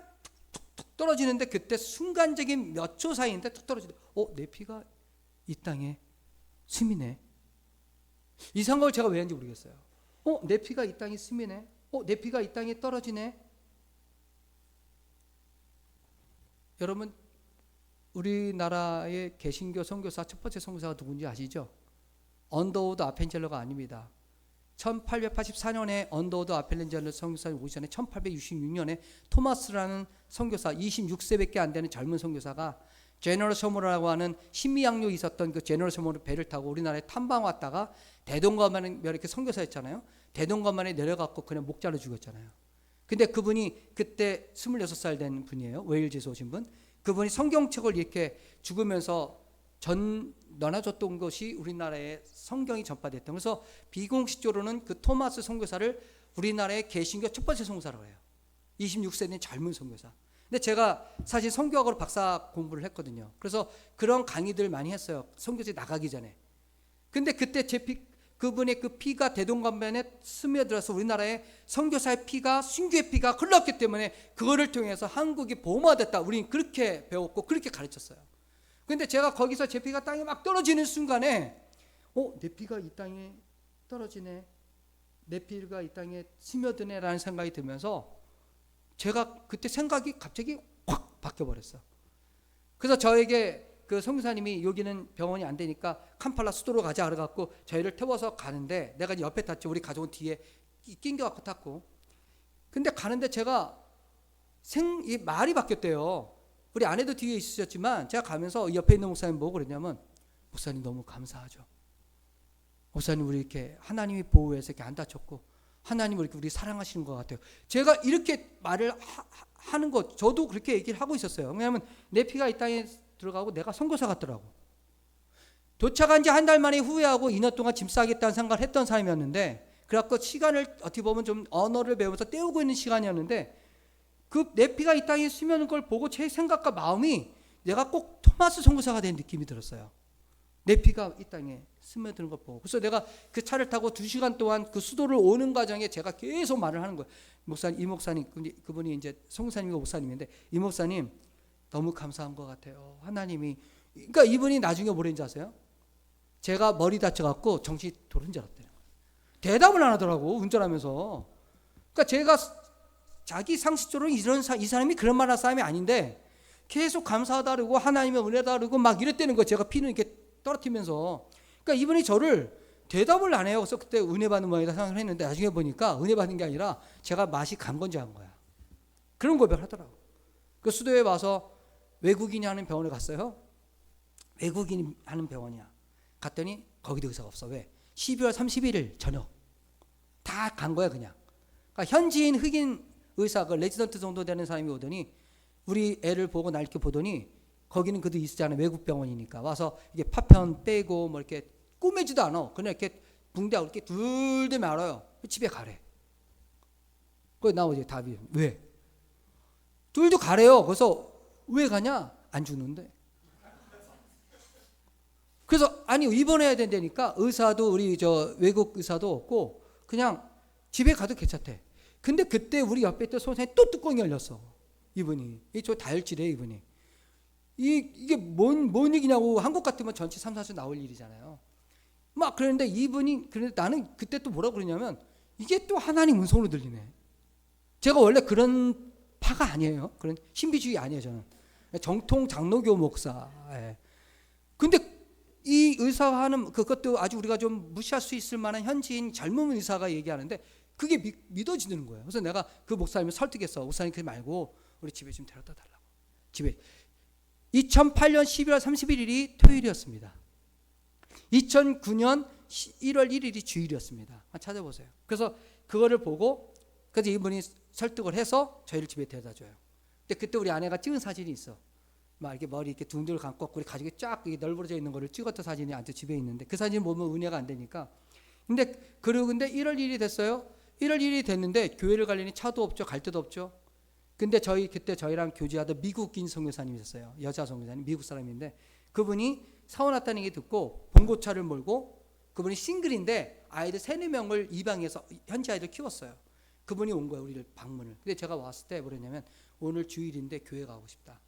툭툭툭 떨어지는데 그때 순간적인 몇 초 사이인데 툭 떨어지는데 내 피가 이 땅에 스미네. 이 생각을 제가 왜 했는지 모르겠어요. 내 피가 이 땅에 스미네. 내 피가 이 땅에 떨어지네. 여러분 우리나라의 개신교 선교사 첫 번째 선교사가 누군지 아시죠? 언더우드 아펜젤러가 아닙니다. 1884년에 언더우드 아펜젤러 선교사님 오기 전에 1866년에 토마스라는 선교사 26세밖에 안 되는 젊은 선교사가 제너럴 서머라고 하는 신미양로 있었던 그 제너럴 서머로 배를 타고 우리나라에 탐방 왔다가 대동강만에 이렇게 선교사였잖아요. 대동강만에 내려갔고 그냥 목자로 죽었잖아요. 근데 그분이 그때 26살 된 분이에요. 웨일즈에서 오신 분. 그분이 성경책을 이렇게 죽으면서 나눠줬던 것이 우리나라에 성경이 전파됐던. 그래서 비공식적으로는 그 토마스 선교사를 우리나라의 개신교 첫 번째 선교사라고 해요. 26세 된 젊은 선교사. 근데 제가 사실 선교학으로 박사 공부를 했거든요. 그래서 그런 강의들 많이 했어요. 선교지 나가기 전에. 근데 그때 그분의 그 피가 대동강변에 스며들어서 우리나라의 선교사의 피가 순교의 피가 흘렀기 때문에 그거를 통해서 한국이 보호받았다. 우리는 그렇게 배웠고 그렇게 가르쳤어요. 근데 제가 거기서 제 피가 땅에 막 떨어지는 순간에 내 피가 이 땅에 떨어지네. 내 피가 이 땅에 스며드네라는 생각이 들면서 제가 그때 생각이 갑자기 확 바뀌어버렸어. 그래서 저에게 그 선교사님이 여기는 병원이 안 되니까 캄팔라 수도로 가자 그래갖고 저희를 태워서 가는데 내가 옆에 탔죠. 우리 가족은 뒤에 낑겨갖고 탔고. 근데 가는데 제가 이 말이 바뀌었대요. 우리 아내도 뒤에 있으셨지만 제가 가면서 옆에 있는 목사님 보고 그랬냐면 목사님 너무 감사하죠. 목사님 우리 이렇게 하나님이 보호해서 이렇게 안 다쳤고 하나님 이렇게 우리 사랑하시는 것 같아요. 제가 이렇게 말을 하는 것 저도 그렇게 얘기를 하고 있었어요. 왜냐하면 내 피가 이 땅에 들어가고 내가 선교사 같더라고. 도착한 지 한 달 만에 후회하고 2년 동안 짐 싸겠다는 생각을 했던 사람이었는데 그래갖고 시간을 어떻게 보면 좀 언어를 배우면서 때우고 있는 시간이었는데 그 내 피가 이 땅에 스며는 걸 보고 제 생각과 마음이 내가 꼭 토마스 선교사가 된 느낌이 들었어요. 내 피가 이 땅에 스며드는 걸 보고. 그래서 내가 그 차를 타고 2시간 동안 그 수도를 오는 과정에 제가 계속 말을 하는 거예요. 목사님, 이 목사님, 그분이 이제 선교사님과 목사님인데 이 목사님 너무 감사한 것 같아요. 하나님이. 그러니까 이분이 나중에 뭐랬는지 아세요? 제가 머리 다쳐갖고 정신 돌은 줄 알았대요. 대답을 안 하더라고 운전하면서. 그러니까 제가 자기 상식적으로 이 사람이 그런 말 할 사람이 아닌데 계속 감사하다 그러고 하나님의 은혜다 그러고 막 이랬다는 거예요. 제가 피는 이렇게 떨어뜨리면서. 그러니까 이분이 저를 대답을 안 해요. 그래서 그때 은혜 받는 모양이다 생각을 했는데 나중에 보니까 은혜 받는 게 아니라 제가 맛이 간 건지 한 거야. 그런 고백을 하더라고. 그 수도에 와서 외국인이 하는 병원에 갔어요. 외국인이 하는 병원이야. 갔더니 거기도 의사가 없어. 왜? 12월 31일 저녁 다 간 거야 그냥. 그러니까 현지인 흑인 의사 그 레지던트 정도 되는 사람이 오더니 우리 애를 보고 날 이렇게 보더니 거기는 그도 있었잖아요. 외국 병원이니까 와서 이게 파편 빼고 뭐 이렇게 꾸매지도 않아. 그냥 이렇게 붕대하고 이렇게 둘들 말아요. 집에 가래. 그래 나오지 답이 왜? 둘도 가래요. 그래서 왜 가냐? 안 죽는데. 그래서 아니 입원해야 된다니까 의사도 우리 저 외국 의사도 없고 그냥 집에 가도 괜찮대. 근데 그때 우리 옆에 있던 선생님이 또 뚜껑이 열렸어. 이분이 저 다혈질에 이분이 이게 뭔 얘기냐고. 한국 같으면 전치 3, 4주 나올 일이잖아요. 막 그러는데 이분이 그런데 나는 그때 또 뭐라고 그러냐면 이게 또 하나님 음성으로 들리네. 제가 원래 그런 파가 아니에요. 그런 신비주의 아니에요. 저는 정통 장로교 목사. 예. 근데 이 의사가 하는 그것도 아주 우리가 좀 무시할 수 있을 만한 현지인 젊은 의사가 얘기하는데 그게 믿어지는 거예요. 그래서 내가 그 목사님을 설득했어. 목사님 그러지 말고 우리 집에 좀 데려다 달라고. 집에 2008년 12월 31일이 토요일이었습니다. 2009년 1월 1일이 주일이었습니다. 찾아보세요. 그래서 그거를 보고 그래서 이분이 설득을 해서 저희를 집에 데려다 줘요. 근데 그때 우리 아내가 찍은 사진이 있어. 막 이렇게 머리 이렇게 둥둥 감고 우리 가족이 쫙 널브러져 있는 거를 찍었던 사진이 아직 집에 있는데 그 사진 보면 은혜가 안 되니까. 근데 1월 1일이 됐어요. 1월 1일이 됐는데 교회를 가려니 차도 없죠. 갈 데도 없죠. 근데 그때 저희랑 교제하던 미국인 선교사님이 있었어요. 여자 선교사님, 미국 사람인데 그분이 사원 왔다는 얘기 듣고 봉고차를 몰고 그분이 싱글인데 아이들 3-4명을 입양해서 현지 아이들 키웠어요. 그분이 온 거예요. 우리를 방문을. 근데 제가 왔을 때 뭐랬냐면 오늘 주일인데 교회 가고 싶다.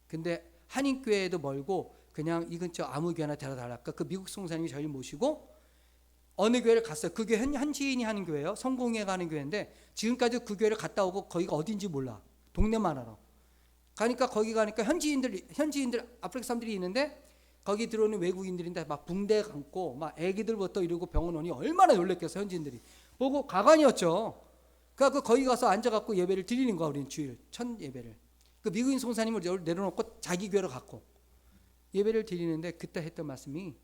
근데 한인교회에도 멀고 그냥 이 근처 아무 교회나 데려다 달랄까. 그 미국 선교사님이 저희를 모시고 어느 교회를 갔어요. 그 교회 현지인이 하는 교회예요. 성공회 가는 교회인데 지금까지 그 교회를 갔다 오고 거기가 어딘지 몰라. 동네만 알아. 가니까 거기 가니까 현지인들 아프리카 사람들이 있는데 거기 들어오는 외국인들인데 막 붕대 감고 막 애기들부터 이러고 병원 오니 얼마나 놀랬겠어. 현지인들이 보고 가관이었죠. 그러니까 거기 가서 앉아갖고 예배를 드리는 거야. 우리는 주일 첫 예배를. 그 미국인 선교사님을 내려놓고 자기 교회로 갔고 예배를 드리는데 그때 했던 말씀이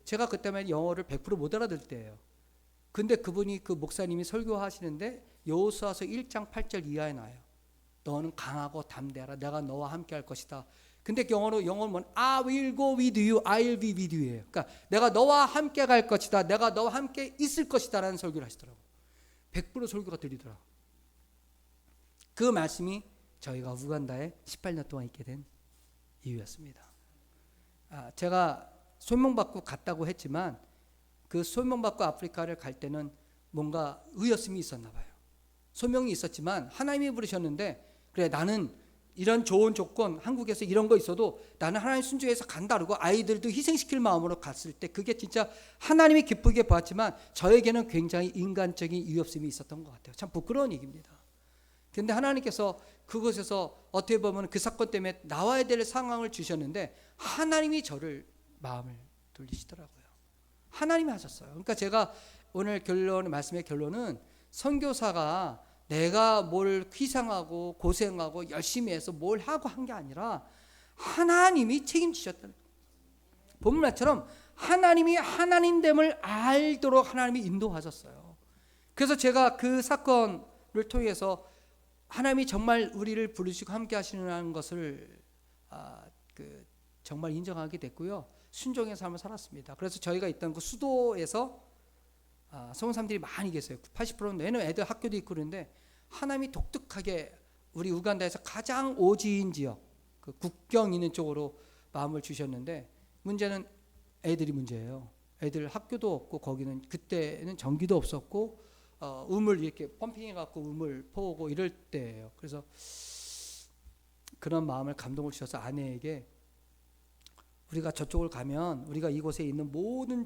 제가 그때만 영어를 100% 못 알아들 때예요. 근데 그분이 그 목사님이 설교하시는데 여호수아서 1장 8절 이하에 나와요. 너는 강하고 담대하라. 내가 너와 함께 할 것이다. 근데 영어로 I will go with you, I'll be with you예요. 그러니까 내가 너와 함께 갈 것이다. 내가 너와 함께 있을 것이다라는 설교를 하시더라고요. 100% 설교가 들리더라. 그 말씀이 저희가 우간다에 18년 동안 있게 된 이유였습니다. 제가 소명받고 갔다고 했지만 그 소명받고 아프리카를 갈 때는 뭔가 의였음이 있었나 봐요. 소명이 있었지만 하나님이 부르셨는데 그래 나는 이런 좋은 조건 한국에서 이런 거 있어도 나는 하나님 순종해서 간다 그러고 아이들도 희생시킬 마음으로 갔을 때 그게 진짜 하나님이 기쁘게 보았지만 저에게는 굉장히 인간적인 이없음이 있었던 것 같아요. 참 부끄러운 얘기입니다. 그런데 하나님께서 그곳에서 어떻게 보면 그 사건 때문에 나와야 될 상황을 주셨는데 하나님이 저를 마음을 돌리시더라고요. 하나님이 하셨어요. 그러니까 제가 오늘 말씀의 결론은 선교사가 내가 뭘 희생하고 고생하고 열심히 해서 뭘 하고 한 게 아니라 하나님이 책임지셨다는 본문처럼 하나님이 하나님됨을 알도록 하나님이 인도하셨어요. 그래서 제가 그 사건을 통해서 하나님이 정말 우리를 부르시고 함께 하시는 것을 정말 인정하게 됐고요. 순종의 삶을 살았습니다. 그래서 저희가 있던 그 수도에서 성사람들이 많이 계세요. 80%는 얘는 애들 학교도 있고 그런데 하나님이 독특하게 우리 우간다에서 가장 오지인 지역, 그 국경 있는 쪽으로 마음을 주셨는데 문제는 애들이 문제예요. 애들 학교도 없고 거기는 그때는 전기도 없었고 음을 이렇게 펌핑해갖고 음을 퍼오고 이럴 때예요. 그래서 그런 마음을 감동을 주셔서 아내에게 우리가 저쪽을 가면 우리가 이곳에 있는 모든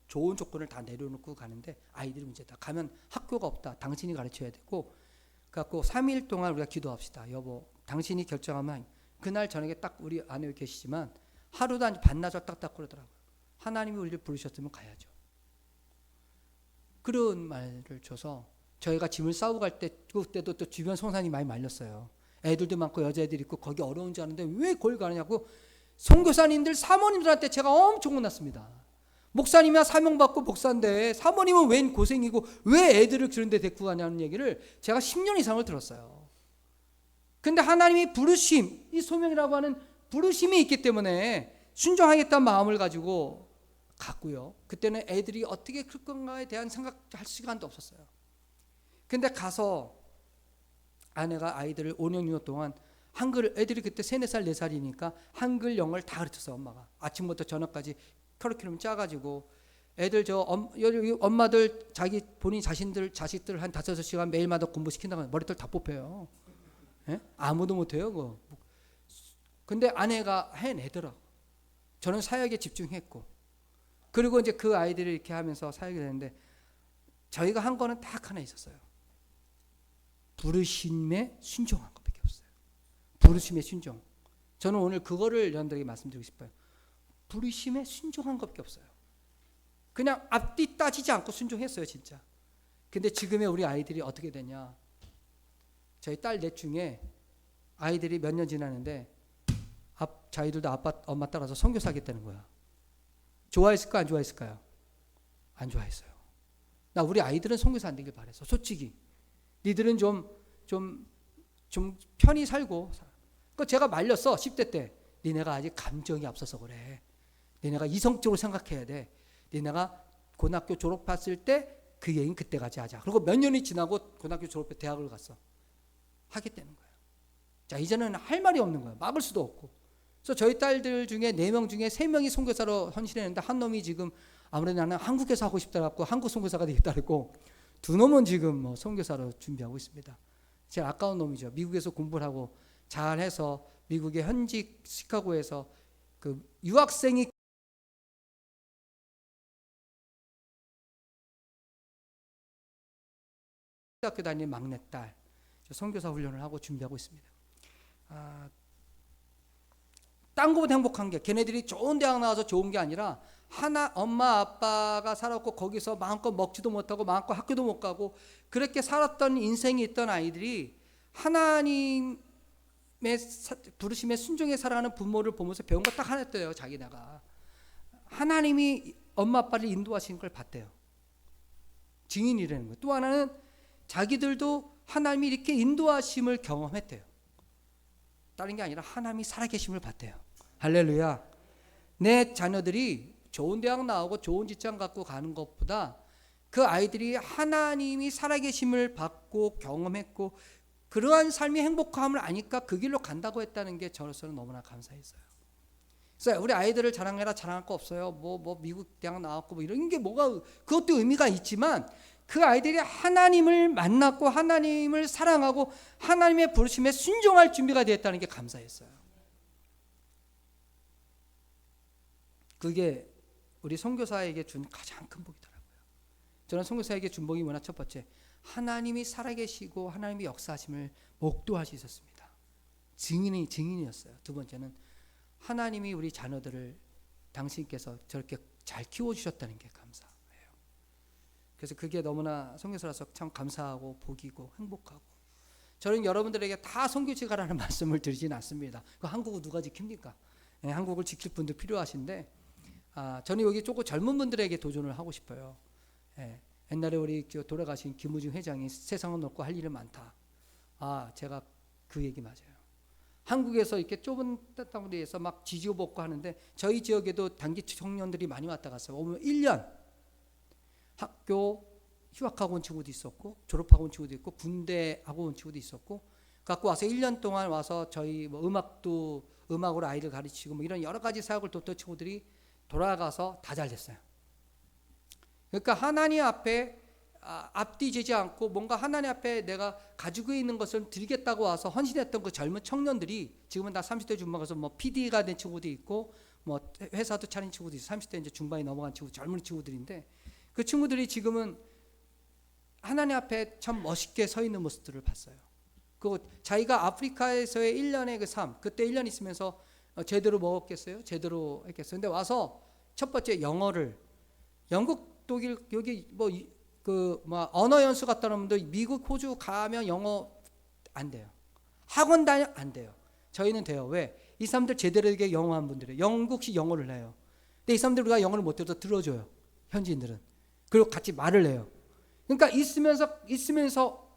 좋은 조건을 다 내려놓고 가는데 아이들이 문제다. 가면 학교가 없다. 당신이 가르쳐야 되고 그래갖고 3일 동안 우리가 기도합시다. 여보 당신이 결정하면 그날 저녁에 딱 우리 아내가 계시지만 하루도 아니고 반나절 딱딱 그러더라고요. 하나님이 우리를 부르셨으면 가야죠. 그런 말을 줘서 저희가 짐을 싸우고 갈 때 그때도 또 주변 성산이 많이 말렸어요. 애들도 많고 여자애들이 있고 거기 어려운 줄 아는데 왜 거기 가느냐고 선교사님들 사모님들한테 제가 엄청 혼났습니다. 목사님이야 사명받고 목사인데 사모님은 웬 고생이고 왜 애들을 그런 데 데리고 가냐는 얘기를 제가 10년 이상을 들었어요. 근데 하나님이 부르심, 이 소명이라고 하는 부르심이 있기 때문에 순종하겠다는 마음을 가지고 갔고요. 그때는 애들이 어떻게 클 건가에 대한 생각할 시간도 없었어요. 근데 가서 아내가 아이들을 5년 6년 동안 한글, 애들이 그때 3, 4살 4살이니까 한글 영어를 다 가르쳤어. 엄마가 아침부터 저녁까지 커리큘럼 짜가지고 애들 엄마들 본인 자식들 한 5-6시간 매일마다 공부시킨다고 머리털 다 뽑혀요. 예? 아무도 못해요 그거. 근데 아내가 해내더라고. 저는 사역에 집중했고 그리고 이제 그 아이들을 이렇게 하면서 사역이 되는데 저희가 한 거는 딱 하나 있었어요. 부르심에 순종한 것밖에 없어요. 부르심에 순종. 저는 오늘 그거를 여러분들에게 말씀드리고 싶어요. 부르심에 순종한 것밖에 없어요. 그냥 앞뒤 따지지 않고 순종했어요 진짜. 근데 지금의 우리 아이들이 어떻게 되냐. 저희 딸 넷 중에 아이들이 몇 년 지났는데 자기들도 아빠 엄마 따라서 선교사 하겠다는 거야. 좋아했을까 안 좋아했을까요? 안 좋아했어요. 나 우리 아이들은 선교사 안 되길 바랬어. 솔직히 니들은 좀 편히 살고. 그 제가 말렸어. 10대 때 니네가 아직 감정이 앞서서 그래. 니네가 이성적으로 생각해야 돼. 니네가 고등학교 졸업했을 때 그 얘기는 그때까지 하자. 그리고 몇 년이 지나고 고등학교 졸업해 대학을 갔어. 하겠다는 거야. 자, 이제는 할 말이 없는 거야. 막을 수도 없고. 그래서 저희 딸들 중에 4명 중에 3명이 선교사로 헌신했는데 한 놈이 지금 아무래도 나는 한국에서 하고 싶다 갖고 한국 선교사가 되겠다 그랬고, 2놈은 지금 뭐 선교사로 준비하고 있습니다. 제일 아까운 놈이죠. 미국에서 공부를 하고 잘해서 미국의 현직 시카고에서 그 유학생이 학교 다니는 막내딸 선교사 훈련을 하고 준비하고 있습니다. 딴 거보다 행복한 게 걔네들이 좋은 대학 나와서 좋은 게 아니라 엄마 아빠가 살았고 거기서 마음껏 먹지도 못하고 마음껏 학교도 못 가고 그렇게 살았던 인생이 있던 아이들이 하나님의 부르심에 순종해 살아가는 부모를 보면서 배운 거 딱 하나 있대요. 자기네가 하나님이 엄마 아빠를 인도하시는 걸 봤대요. 증인이라는 거예요. 또 하나는 자기들도 하나님이 이렇게 인도하심을 경험했대요. 다른 게 아니라 하나님이 살아계심을 봤대요. 할렐루야. 내 자녀들이 좋은 대학 나오고 좋은 직장 갖고 가는 것보다 그 아이들이 하나님이 살아계심을 받고 경험했고 그러한 삶의 행복함을 아니까 그 길로 간다고 했다는 게 저로서는 너무나 감사했어요. 그래서 우리 아이들을 자랑해라 자랑할 거 없어요. 뭐 미국 대학 나왔고 뭐 이런 게 뭐가 그것도 의미가 있지만 그 아이들이 하나님을 만났고 하나님을 사랑하고 하나님의 부르심에 순종할 준비가 되었다는 게 감사했어요. 그게 우리 선교사에게 준 가장 큰 복이더라고요. 저는 선교사에게 준 복이 뭐냐? 첫 번째, 하나님이 살아계시고 하나님이 역사하심을 목도할 수 있었습니다. 증인이었어요. 두 번째는 하나님이 우리 자녀들을 당신께서 저렇게 잘 키워주셨다는 게 감사해요. 그래서 그게 너무나 선교사라서 참 감사하고 복이고 행복하고. 저는 여러분들에게 다 선교지 가라는 말씀을 드리진 않습니다. 그 한국을 누가 지킵니까? 네, 한국을 지킬 분도 필요하신데 저는 여기 조금 젊은 분들에게 도전을 하고 싶어요. 네, 옛날에 우리 돌아가신 김우중 회장이 세상은 넓고 할 일이 많다. 제가 그 얘기 맞아요. 한국에서 이렇게 좁은 땅에서 막 지지고 볶고 하는데 저희 지역에도 단기 청년들이 많이 왔다 갔어요. 오면 1년 학교 휴학하고 온 친구도 있었고 졸업하고 온 친구도 있고 군대하고 온 친구도 있었고 갖고 와서 1년 동안 와서 저희 뭐 음악으로 아이를 가르치고 뭐 이런 여러 가지 사역을 돕던 친구들이 돌아가서 다 잘 됐어요. 그러니까 하나님 앞에 앞뒤지지 않고 뭔가 하나님 앞에 내가 가지고 있는 것을 드리겠다고 와서 헌신했던 그 젊은 청년들이 지금은 다 30대 중반에서 뭐 PD가 된 친구도 있고 뭐 회사도 차린 친구도 있고 30대 이제 중반이 넘어간 친구 젊은 친구들인데 그 친구들이 지금은 하나님 앞에 참 멋있게 서 있는 모습들을 봤어요. 그 자기가 아프리카에서의 1년의 그 삶, 그때 1년 있으면서 제대로 먹었겠어요? 제대로 했겠어요? 근데 와서 첫 번째 영어를 영국, 독일 여기 언어 연수 갔다 오면 미국, 호주 가면 영어 안 돼요. 학원 다녀 안 돼요. 저희는 돼요. 왜? 이 사람들 제대로 되게 영어한 분들이에요. 영국식 영어를 해요. 근데 이 사람들 우리가 영어를 못 들어도 들어줘요. 현지인들은. 그리고 같이 말을 해요. 그러니까 있으면서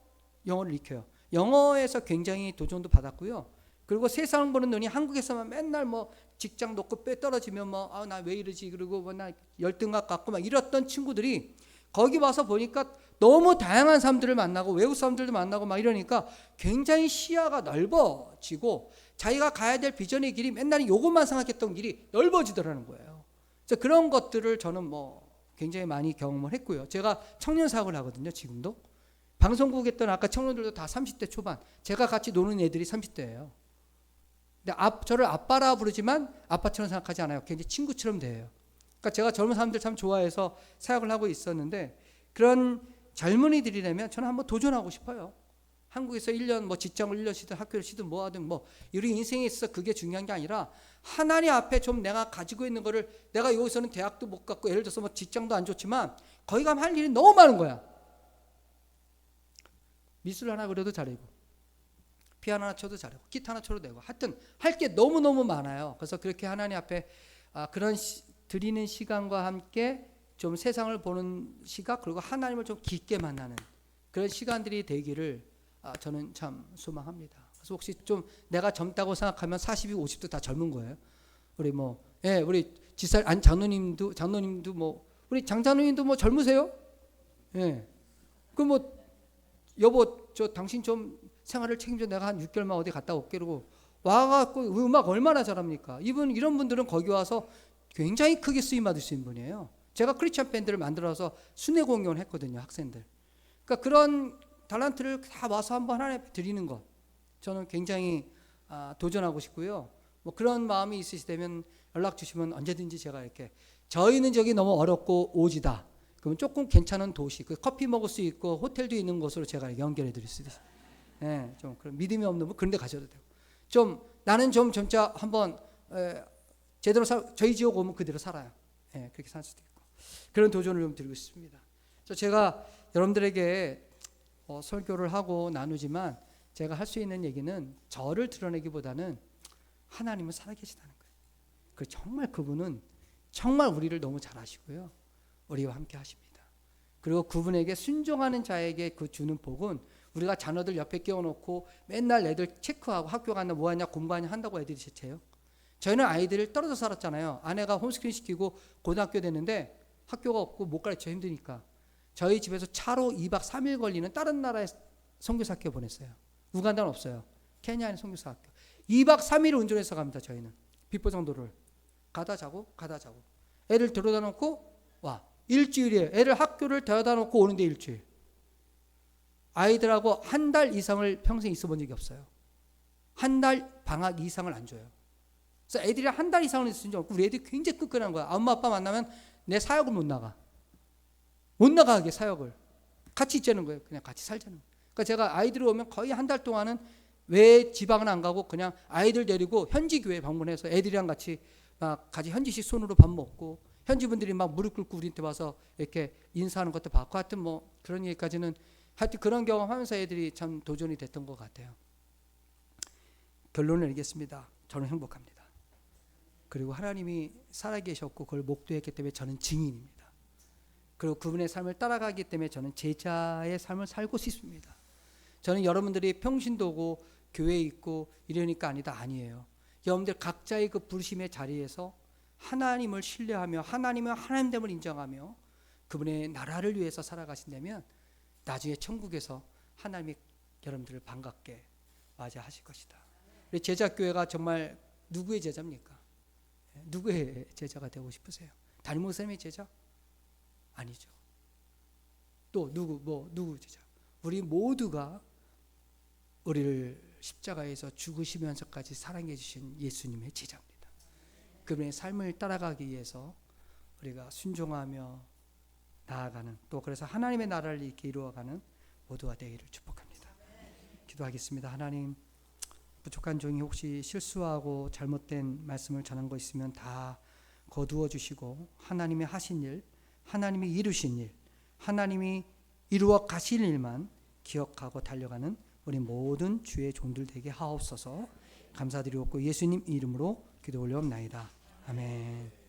영어를 익혀요. 영어에서 굉장히 도전도 받았고요. 그리고 세상 보는 눈이 한국에서만 맨날 뭐 직장 놓고 빼 떨어지면 나 왜 이러지 그리고 나 열등감 갖고 막 이랬던 친구들이 거기 와서 보니까 너무 다양한 사람들을 만나고 외국 사람들도 만나고 막 이러니까 굉장히 시야가 넓어지고 자기가 가야 될 비전의 길이 맨날 요것만 생각했던 길이 넓어지더라는 거예요. 그래서 그런 것들을 저는 굉장히 많이 경험을 했고요. 제가 청년 사역을 하거든요. 지금도 방송국 했던 아까 청년들도 다 30대 초반. 제가 같이 노는 애들이 30대예요. 근데 저를 아빠라 부르지만 아빠처럼 생각하지 않아요. 굉장히 친구처럼 대해요. 그러니까 제가 젊은 사람들 참 좋아해서 사역을 하고 있었는데 그런 젊은이들이라면 저는 한번 도전하고 싶어요. 한국에서 1년 직장을 1년 쉬든 학교를 쉬든 뭐 하든 우리 인생에 있어서 그게 중요한 게 아니라 하나님 앞에 좀 내가 가지고 있는 거를 내가 여기서는 대학도 못 갔고 예를 들어서 직장도 안 좋지만 거기 가면 할 일이 너무 많은 거야. 미술 하나 그래도 잘하고 피아노 하나 쳐도 잘하고 기타 하나 쳐도 되고 하여튼 할 게 너무너무 많아요. 그래서 그렇게 하나님 앞에 그런 드리는 시간과 함께 좀 세상을 보는 시각 그리고 하나님을 좀 깊게 만나는 그런 시간들이 되기를 저는 참 소망합니다. 그래서 혹시 좀 내가 젊다고 생각하면 40이 50도 다 젊은 거예요. 우리 우리 지살 장로님도 뭐 우리 장자누님도 뭐 젊으세요? 예. 그 여보 당신 좀 생활을 책임져 내가 한 6개월만 어디 갔다 올게 그러고 와갖고 음악 얼마나 잘합니까? 이런 분들은 거기 와서 굉장히 크게 쓰임 받을 수 있는 분이에요. 제가 크리스찬 밴드를 만들어서 순회 공연을 했거든요, 학생들. 그러니까 그런 달란트를 다 와서 한번 하나님 앞에 드리는 것 저는 굉장히 도전하고 싶고요. 뭐 그런 마음이 있으시다면 연락 주시면 언제든지 제가 이렇게 저희는 저기 너무 어렵고 오지다. 그러면 조금 괜찮은 도시, 그 커피 먹을 수 있고 호텔도 있는 곳으로 제가 연결해 드릴 수 있어요. 예, 좀 그런 믿음이 없는 분 그런 데 가셔도 되고. 나는 진짜 한번 제대로 저희 지역 오면 그대로 살아요. 예, 그렇게 살 수도 있고. 그런 도전을 좀 드리고 싶습니다. 제가 여러분들에게 설교를 하고 나누지만 제가 할 수 있는 얘기는 저를 드러내기보다는 하나님은 살아계시다는 거예요. 정말 그분은 정말 우리를 너무 잘 아시고요. 우리와 함께 하십니다. 그리고 그분에게 순종하는 자에게 그 주는 복은 우리가 자녀들 옆에 끼워놓고 맨날 애들 체크하고 학교 가나 뭐하냐 공부하냐 한다고 애들이 지쳐요. 저희는 아이들을 떨어져 살았잖아요. 아내가 홈스쿨 시키고 고등학교 됐는데 학교가 없고 못 가르쳐 힘드니까 저희 집에서 차로 2박 3일 걸리는 다른 나라에 선교사 학교 보냈어요. 우간다는 없어요. 케냐에는 선교사 학교. 2박 3일 운전해서 갑니다. 저희는 비포정도를 가다 자고 애를 데려다 놓고 와. 일주일이에요. 애를 학교를 데려다 놓고 오는데 일주일. 아이들하고 한 달 이상을 평생 있어 본 적이 없어요. 한 달 방학 이상을 안 줘요. 그래서 애들이 한 달 이상을 있은 적 없고 우리 애들이 굉장히 끈끈한 거야. 엄마 아빠 만나면 내 사역을 못 나가게 사역을 같이 있자는 거예요. 그냥 같이 살자는 거예요. 그러니까 제가 아이들이 오면 거의 한 달 동안은 왜 지방은 안 가고 그냥 아이들 데리고 현지 교회 방문해서 애들이랑 같이 현지식 손으로 밥 먹고 현지 분들이 막 무릎 꿇고 우리한테 와서 이렇게 인사하는 것도 받고 하여튼 뭐 그런 얘기까지는 하여튼 그런 경험하면서 애들이 참 도전이 됐던 것 같아요. 결론을 내리겠습니다. 저는 행복합니다. 그리고 하나님이 살아계셨고 그걸 목도했기 때문에 저는 증인입니다. 그리고 그분의 삶을 따라가기 때문에 저는 제자의 삶을 살고 싶습니다. 저는 여러분들이 평신도고 교회에 있고 이러니까 아니에요. 여러분들 각자의 그 부르심의 자리에서 하나님을 신뢰하며 하나님의 하나님됨을 인정하며 그분의 나라를 위해서 살아가신다면 나중에 천국에서 하나님이 여러분들을 반갑게 맞이하실 것이다. 제자교회가 정말 누구의 제자입니까? 누구의 제자가 되고 싶으세요? 담임 목사님의 제자? 아니죠. 또 누구 제자? 우리 모두가 우리를 십자가에서 죽으시면서까지 사랑해 주신 예수님의 제자입니다. 그분의 삶을 따라가기 위해서 우리가 순종하며 나아가는 또 그래서 하나님의 나라를 이렇게 이루어가는 모두가 되기를 축복합니다. 기도하겠습니다. 하나님 부족한 종이 혹시 실수하고 잘못된 말씀을 전한 거 있으면 다 거두어 주시고 하나님이 하신 일, 하나님이 이루신 일, 하나님이 이루어 가실 일만 기억하고 달려가는 우리 모든 주의 종들 되게 하옵소서. 감사드리옵고 예수님 이름으로 기도 올려옵나이다. 아멘.